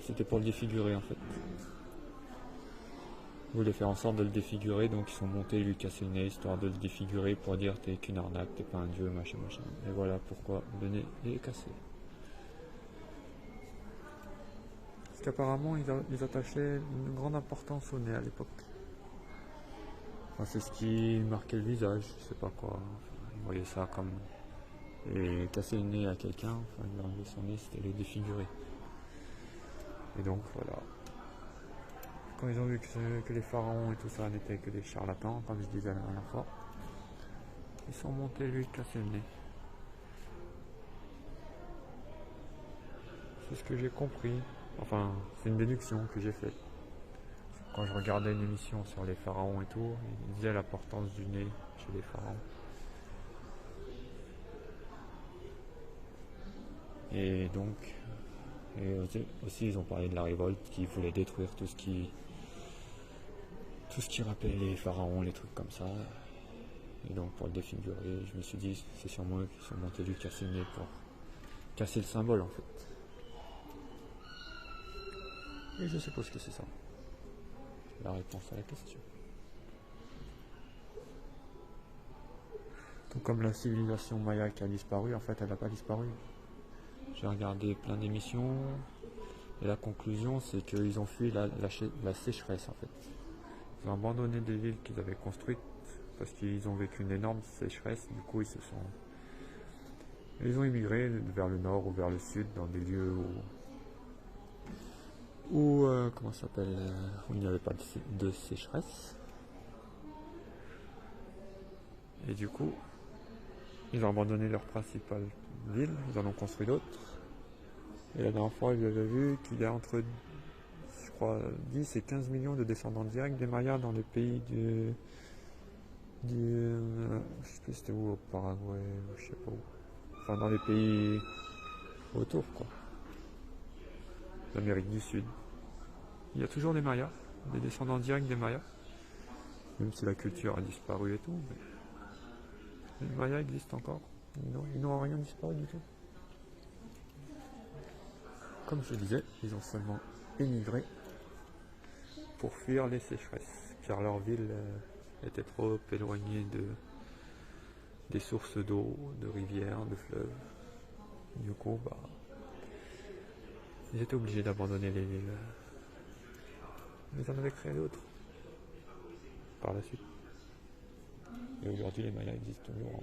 c'était pour le défigurer en fait. Ils voulaient faire en sorte de le défigurer, donc ils sont montés lui casser le nez histoire de le défigurer pour dire t'es qu'une arnaque, t'es pas un dieu, machin machin. Et voilà pourquoi le nez est cassé. Parce qu'apparemment ils attachaient une grande importance au nez à l'époque. Enfin, c'est ce qui marquait le visage, je sais pas quoi. Enfin, ils voyaient ça comme... Et casser le nez à quelqu'un, enfin lui enlever son nez, c'était le défigurer. Et donc voilà. Quand ils ont vu que les pharaons et tout ça n'étaient que des charlatans, comme je disais la dernière fois, ils sont montés lui casser le nez. C'est ce que j'ai compris. Enfin, c'est une déduction que j'ai faite. Quand je regardais une émission sur les pharaons et tout, ils disaient l'importance du nez chez les pharaons. Et donc, aussi ils ont parlé de la révolte qui voulait détruire tout ce qui rappelait les pharaons, les trucs comme ça. Et donc pour le défigurer, je me suis dit c'est sûrement eux qui sont montés lui casser le nez pour casser le symbole en fait. Et je suppose que c'est ça. La réponse à la question. Tout comme la civilisation maya qui a disparu, en fait elle n'a pas disparu. J'ai regardé plein d'émissions et la conclusion c'est qu'ils ont fui la sécheresse en fait. Ils ont abandonné des villes qu'ils avaient construites parce qu'ils ont vécu une énorme sécheresse, du coup ils ont immigré vers le nord ou vers le sud dans des lieux où comment ça s'appelle, où il n'y avait pas de sécheresse. Et du coup ils ont abandonné leur principale ville, ils en ont construit d'autres. Et la dernière fois, j'avais vu qu'il y a entre, je crois, 10 et 15 millions de descendants directs des Mayas dans les pays je sais plus c'était où, au Paraguay, je sais pas où. Enfin, dans les pays autour, quoi. L'Amérique du Sud. Il y a toujours des Mayas, des descendants directs des Mayas. Même si la culture a disparu et tout, mais les Mayas existent encore. Ils n'ont rien disparu du tout. Comme je disais, ils ont seulement émigré pour fuir les sécheresses, car leur ville était trop éloignée des sources d'eau, de rivières, de fleuves. Du coup, ils étaient obligés d'abandonner les villes. Ils en avaient créé d'autres par la suite. Et aujourd'hui, les Mayas existent toujours.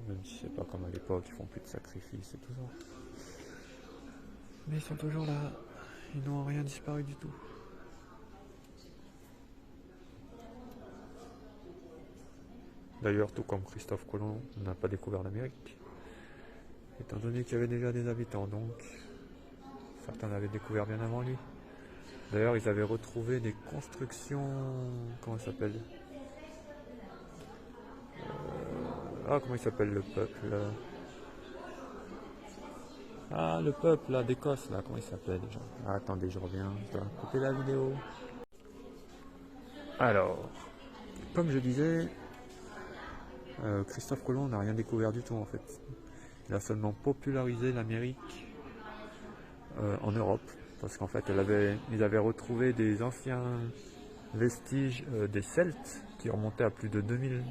Même si c'est pas comme à l'époque, ils font plus de sacrifices et tout ça. Mais ils sont toujours là. Ils n'ont rien disparu du tout. D'ailleurs, tout comme Christophe Colomb n'a pas découvert l'Amérique, étant donné qu'il y avait déjà des habitants, donc certains l'avaient découvert bien avant lui. D'ailleurs, ils avaient retrouvé des constructions, comment ça s'appelle, Ah, comment il s'appelle le peuple Ah, le peuple là d'Écosse, là, comment il s'appelle déjà? Ah, attendez, je reviens, je dois couper la vidéo. Alors, comme je disais, Christophe Colomb n'a rien découvert du tout en fait. Il a seulement popularisé l'Amérique en Europe, parce qu'en fait ils avaient retrouvé des anciens vestiges des Celtes qui remontaient à plus de 2000,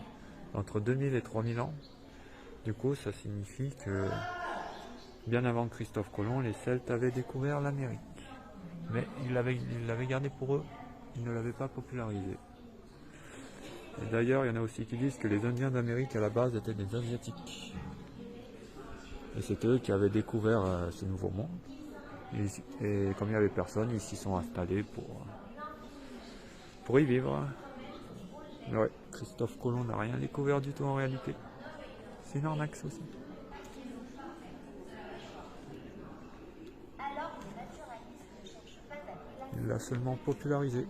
entre 2000 et 3000 ans. Du coup, ça signifie que bien avant Christophe Colomb, les Celtes avaient découvert l'Amérique. Mais ils l'avaient gardé pour eux, ils ne l'avaient pas popularisé. Et d'ailleurs, il y en a aussi qui disent que les Indiens d'Amérique à la base étaient des Asiatiques. Et c'est eux qui avaient découvert ce nouveau monde. Et comme il n'y avait personne, ils s'y sont installés pour y vivre. Ouais, Christophe Colomb n'a rien découvert du tout en réalité. C'est une arnaque ça aussi. Il l'a seulement popularisé.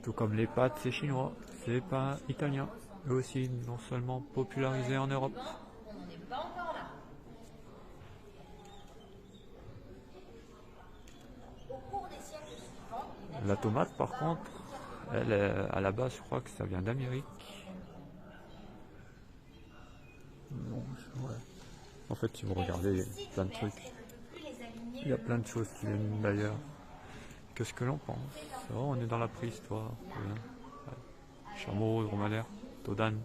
Tout comme les pâtes, c'est chinois, c'est pas italien. Eux aussi, ils l'ont seulement popularisé en Europe. La tomate, par contre, elle, à la base, je crois que ça vient d'Amérique. Non, ouais. En fait, si vous regardez, il y a plein de trucs. Il y a plein de choses qui viennent d'ailleurs. Qu'est-ce que l'on pense? Oh, on est dans la préhistoire. Ouais. Chameau, dromadaire, Todane.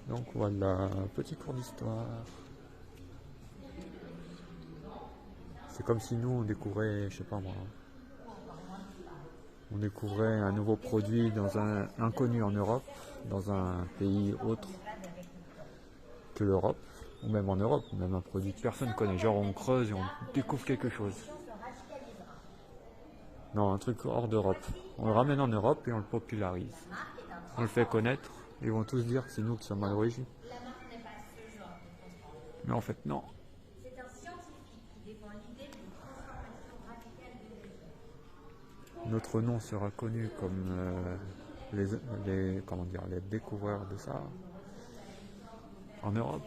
Donc voilà, petit cours d'histoire. C'est comme si nous on découvrait, je sais pas moi, on découvrait un nouveau produit dans un inconnu en Europe, dans un pays autre que l'Europe, ou même en Europe, même un produit que personne ne connaît. Genre on creuse et on découvre quelque chose. Non, un truc hors d'Europe. On le ramène en Europe et on le popularise. On le fait connaître. Ils vont tous dire que c'est nous qui sommes à l'origine. Mais en fait, non. Notre nom sera connu comme les découvreurs de ça en Europe.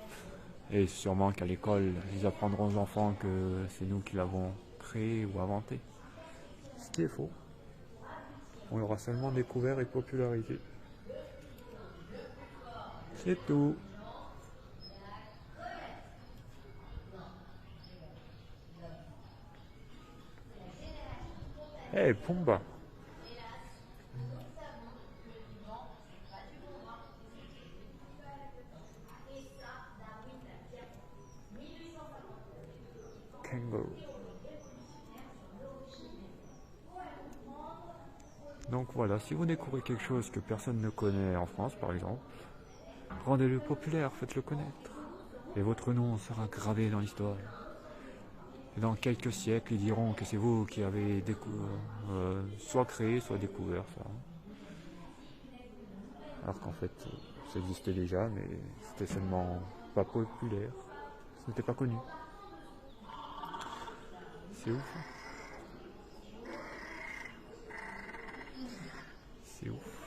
Et sûrement qu'à l'école, ils apprendront aux enfants que c'est nous qui l'avons créé ou inventé. Ce qui est faux. On l'aura seulement découvert et popularisé. C'est tout. Hey, Pumba. Kangaroo. Donc voilà, si vous découvrez quelque chose que personne ne connaît en France par exemple, rendez-le populaire, faites-le connaître. Et votre nom sera gravé dans l'histoire. Et dans quelques siècles, ils diront que c'est vous qui avez soit créé, soit découvert ça. Alors qu'en fait, ça existait déjà, mais c'était seulement pas populaire. Ce n'était pas connu. C'est ouf. C'est ouf.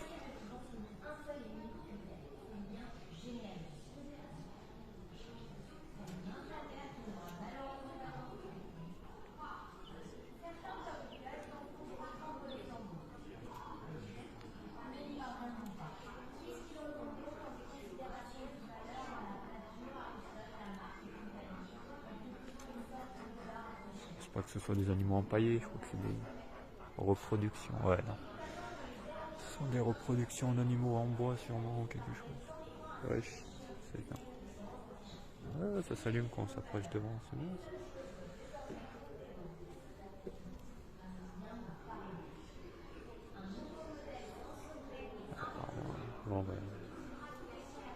Pas que ce soit des animaux empaillés, je crois que c'est des reproductions. Ouais, non. Ce sont des reproductions d'animaux en bois, sûrement, ou quelque chose. Ouais, c'est bien. Ouais, ça s'allume quand on s'approche devant, c'est bien. Bon, ben,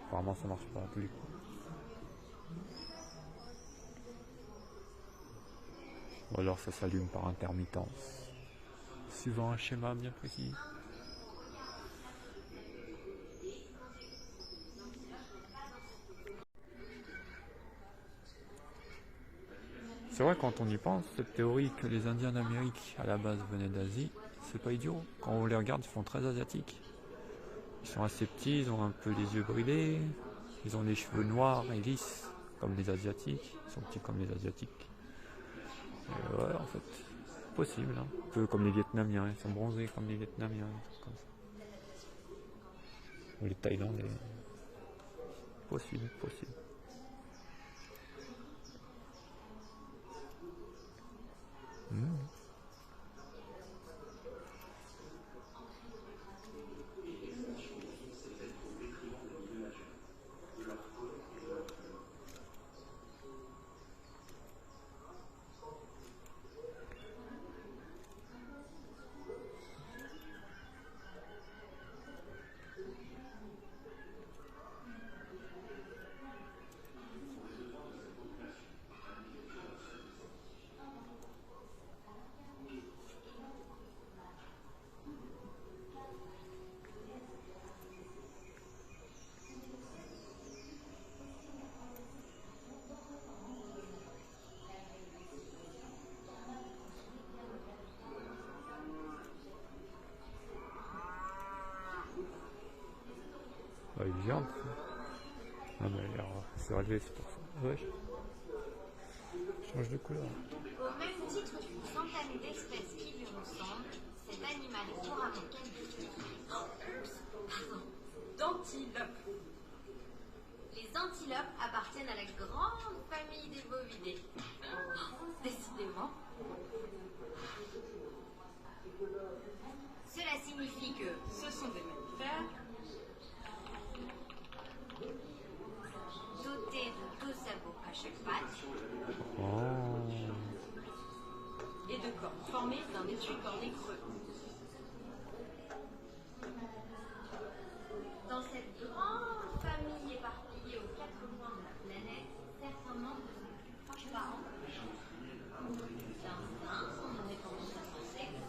apparemment ça marche pas à tous les coups. Ou alors ça s'allume par intermittence, suivant un schéma bien précis. C'est vrai quand on y pense, cette théorie que les Indiens d'Amérique à la base venaient d'Asie, c'est pas idiot. Quand on les regarde, ils font très asiatiques. Ils sont assez petits, ils ont un peu les yeux bridés, ils ont des cheveux noirs et lisses, comme les asiatiques. Ils sont petits comme les asiatiques. Et ouais, en fait, possible. Hein. Un peu comme les Vietnamiens, ils sont bronzés comme les Vietnamiens. Comme ça. Ou les Thaïlandais. Possible. Bah, il vient. Ah, mais il a l'air surélevé, c'est pour ça. Ouais. Change de couleur. Au même titre qu'une centaine d'espèces qui lui ressemblent, cet animal est couramment qualifié d'antilope. Les antilopes appartiennent à la grande famille des bovidés. Décidément. Cela signifie que ce sont des mammifères dotés de 2 sabots à chaque patte et de corps formés d'un étui corné creux. Dans cette grande famille éparpillée aux 4 coins de la planète, certains membres sont plus proches parents. L'instinct, on aurait tendance à penser que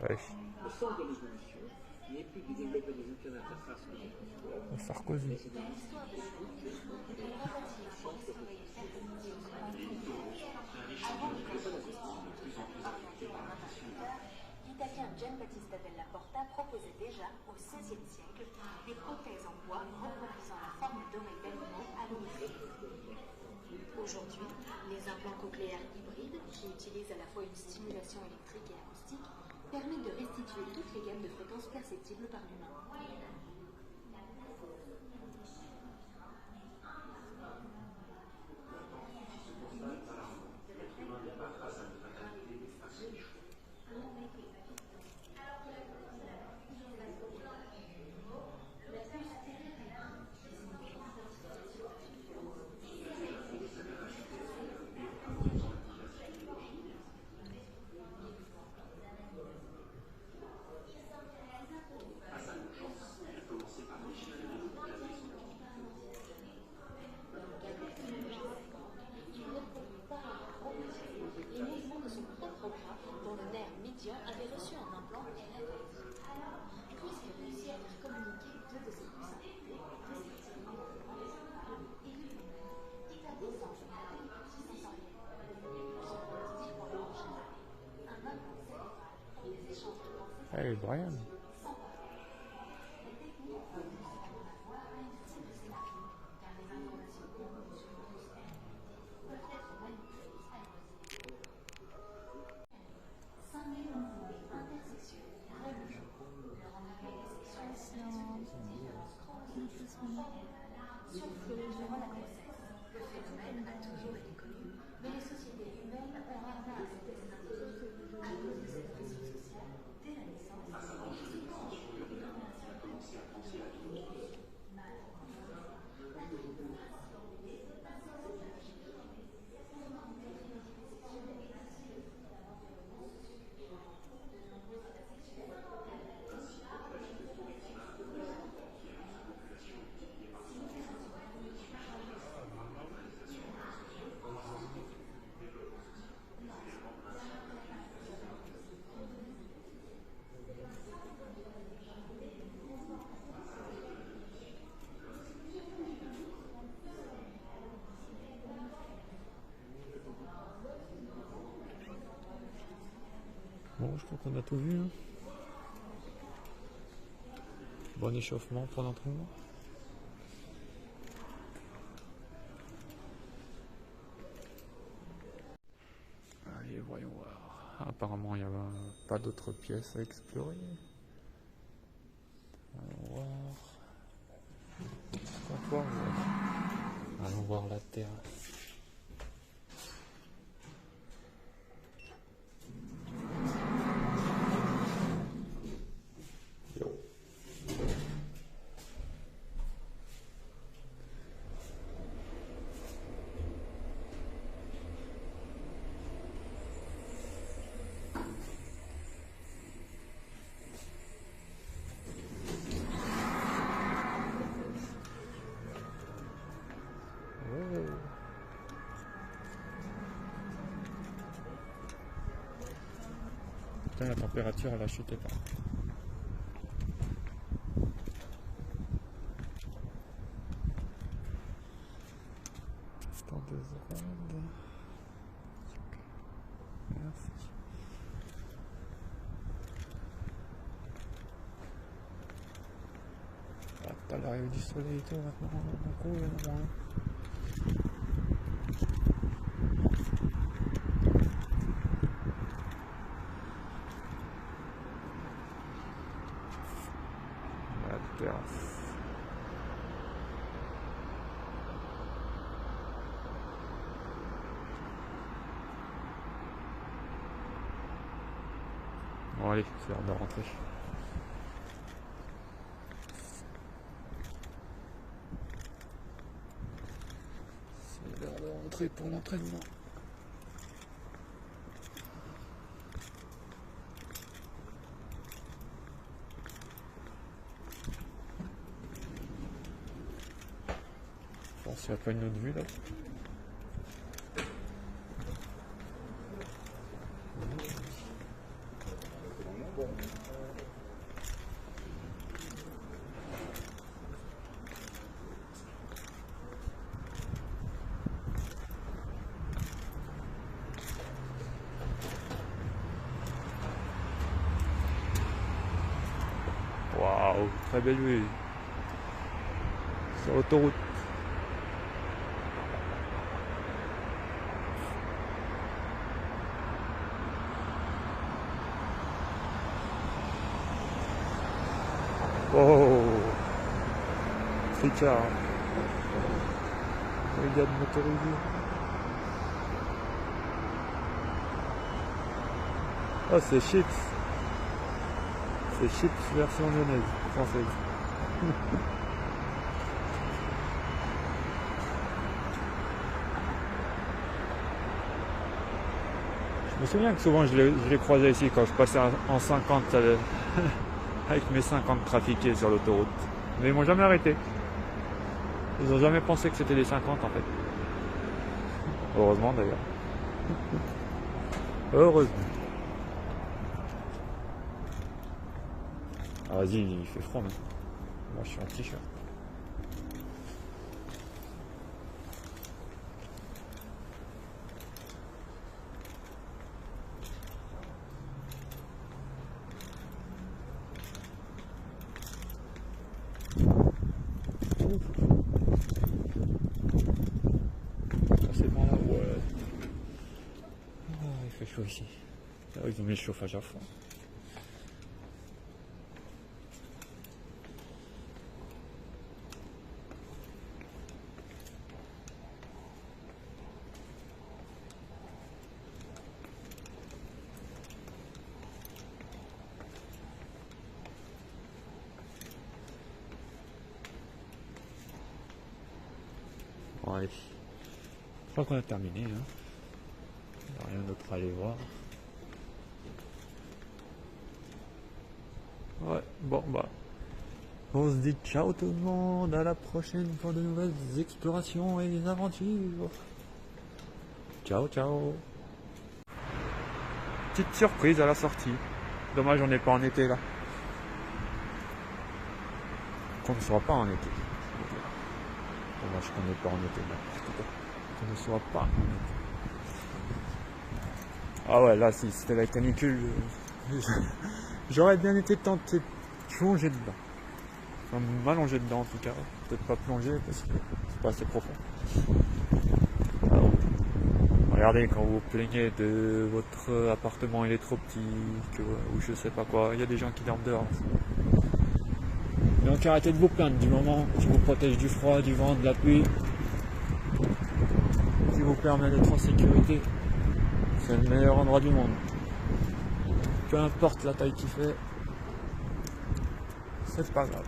Le sens de l'évolution n'est plus de développer des outils d'interface. Sarkozy. L'Italien Giambattista Della Porta proposait déjà au XVIe siècle des prothèses en bois reproduisant la forme d'oreilles d'animaux à l'unité. Aujourd'hui, les implants cochléaires hybrides, qui utilisent à la fois une stimulation électrique et acoustique, permettent de restituer toutes les gammes de fréquences perceptibles par l'humain. Hey, Brian. Durant la grossesse, le phénomène a toujours été connu, mais les sociétés humaines ont rarement accepté cette intelligence à cause de cette pression sociale dès la naissance. je crois qu'on a tout vu. Hein. Bon échauffement pour l'entraînement. Allez, voyons voir. Apparemment, il n'y a pas d'autres pièces à explorer. Allons voir. Allons voir la terrasse. Putain, la température elle a chuté pas. Temps 2 secondes. Merci. Ah, t'as l'arrivée du soleil et tout maintenant. Cool, moins. Bon allez, c'est l'heure de rentrer. C'est l'heure de rentrer pour l'entraînement. Je pense qu'il n'y a pas une autre vue là. Waouh, très belle vue sur l'autoroute. Oh, Tricard. Regarde motorisé. Oh, c'est Chips. C'est Chips version lyonnaise, française. Je me souviens que souvent je les croisais ici quand je passais en 50 avec mes 50 trafiqués sur l'autoroute. Mais ils m'ont jamais arrêté. Ils n'ont jamais pensé que c'était les 50 en fait. Heureusement d'ailleurs. Heureusement. Ah, vas-y, il fait froid maintenant. Moi je suis en t-shirt. C'est bon là, ouais. Ah, il fait chaud ici. Là, ils ont mis le chauffage à fond. Bon, allez. Je crois qu'on a terminé. Hein. Il n'y a rien d'autre à aller voir. Ouais, bon bah. On se dit ciao tout le monde, à la prochaine pour de nouvelles explorations et aventures. Ciao ciao. Petite surprise à la sortie. Dommage on n'est pas en été là. Qu'on ne soit pas en été. Dommage qu'on n'est pas en été là. Qu'on ne soit pas en été. Ah ouais là si c'était la canicule, J'aurais bien été tenté de plonger dedans. Enfin, m'allonger dedans en tout cas. Peut-être pas plonger parce que c'est pas assez profond. Alors, regardez, quand vous vous plaignez de votre appartement, il est trop petit, ou je sais pas quoi, il y a des gens qui dorment dehors. Donc arrêtez de vous plaindre du moment qui vous protège du froid, du vent, de la pluie, qui vous permet d'être en sécurité. C'est le meilleur endroit du monde. Peu importe la taille qu'il fait, c'est pas grave.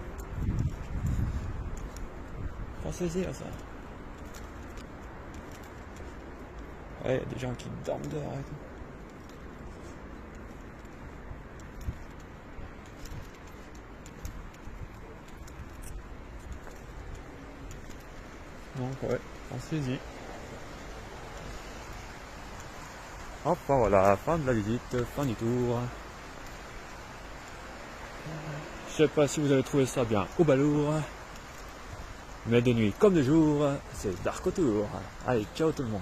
Pensez-y à ça. Ouais, il y a des gens qui dorment dehors et tout. Donc ouais, pensez-y. Hop, voilà, fin de la visite, fin du tour. Je sais pas si vous avez trouvé ça bien ou balourd, mais de nuit comme de jour, c'est dark autour. Allez, ciao tout le monde.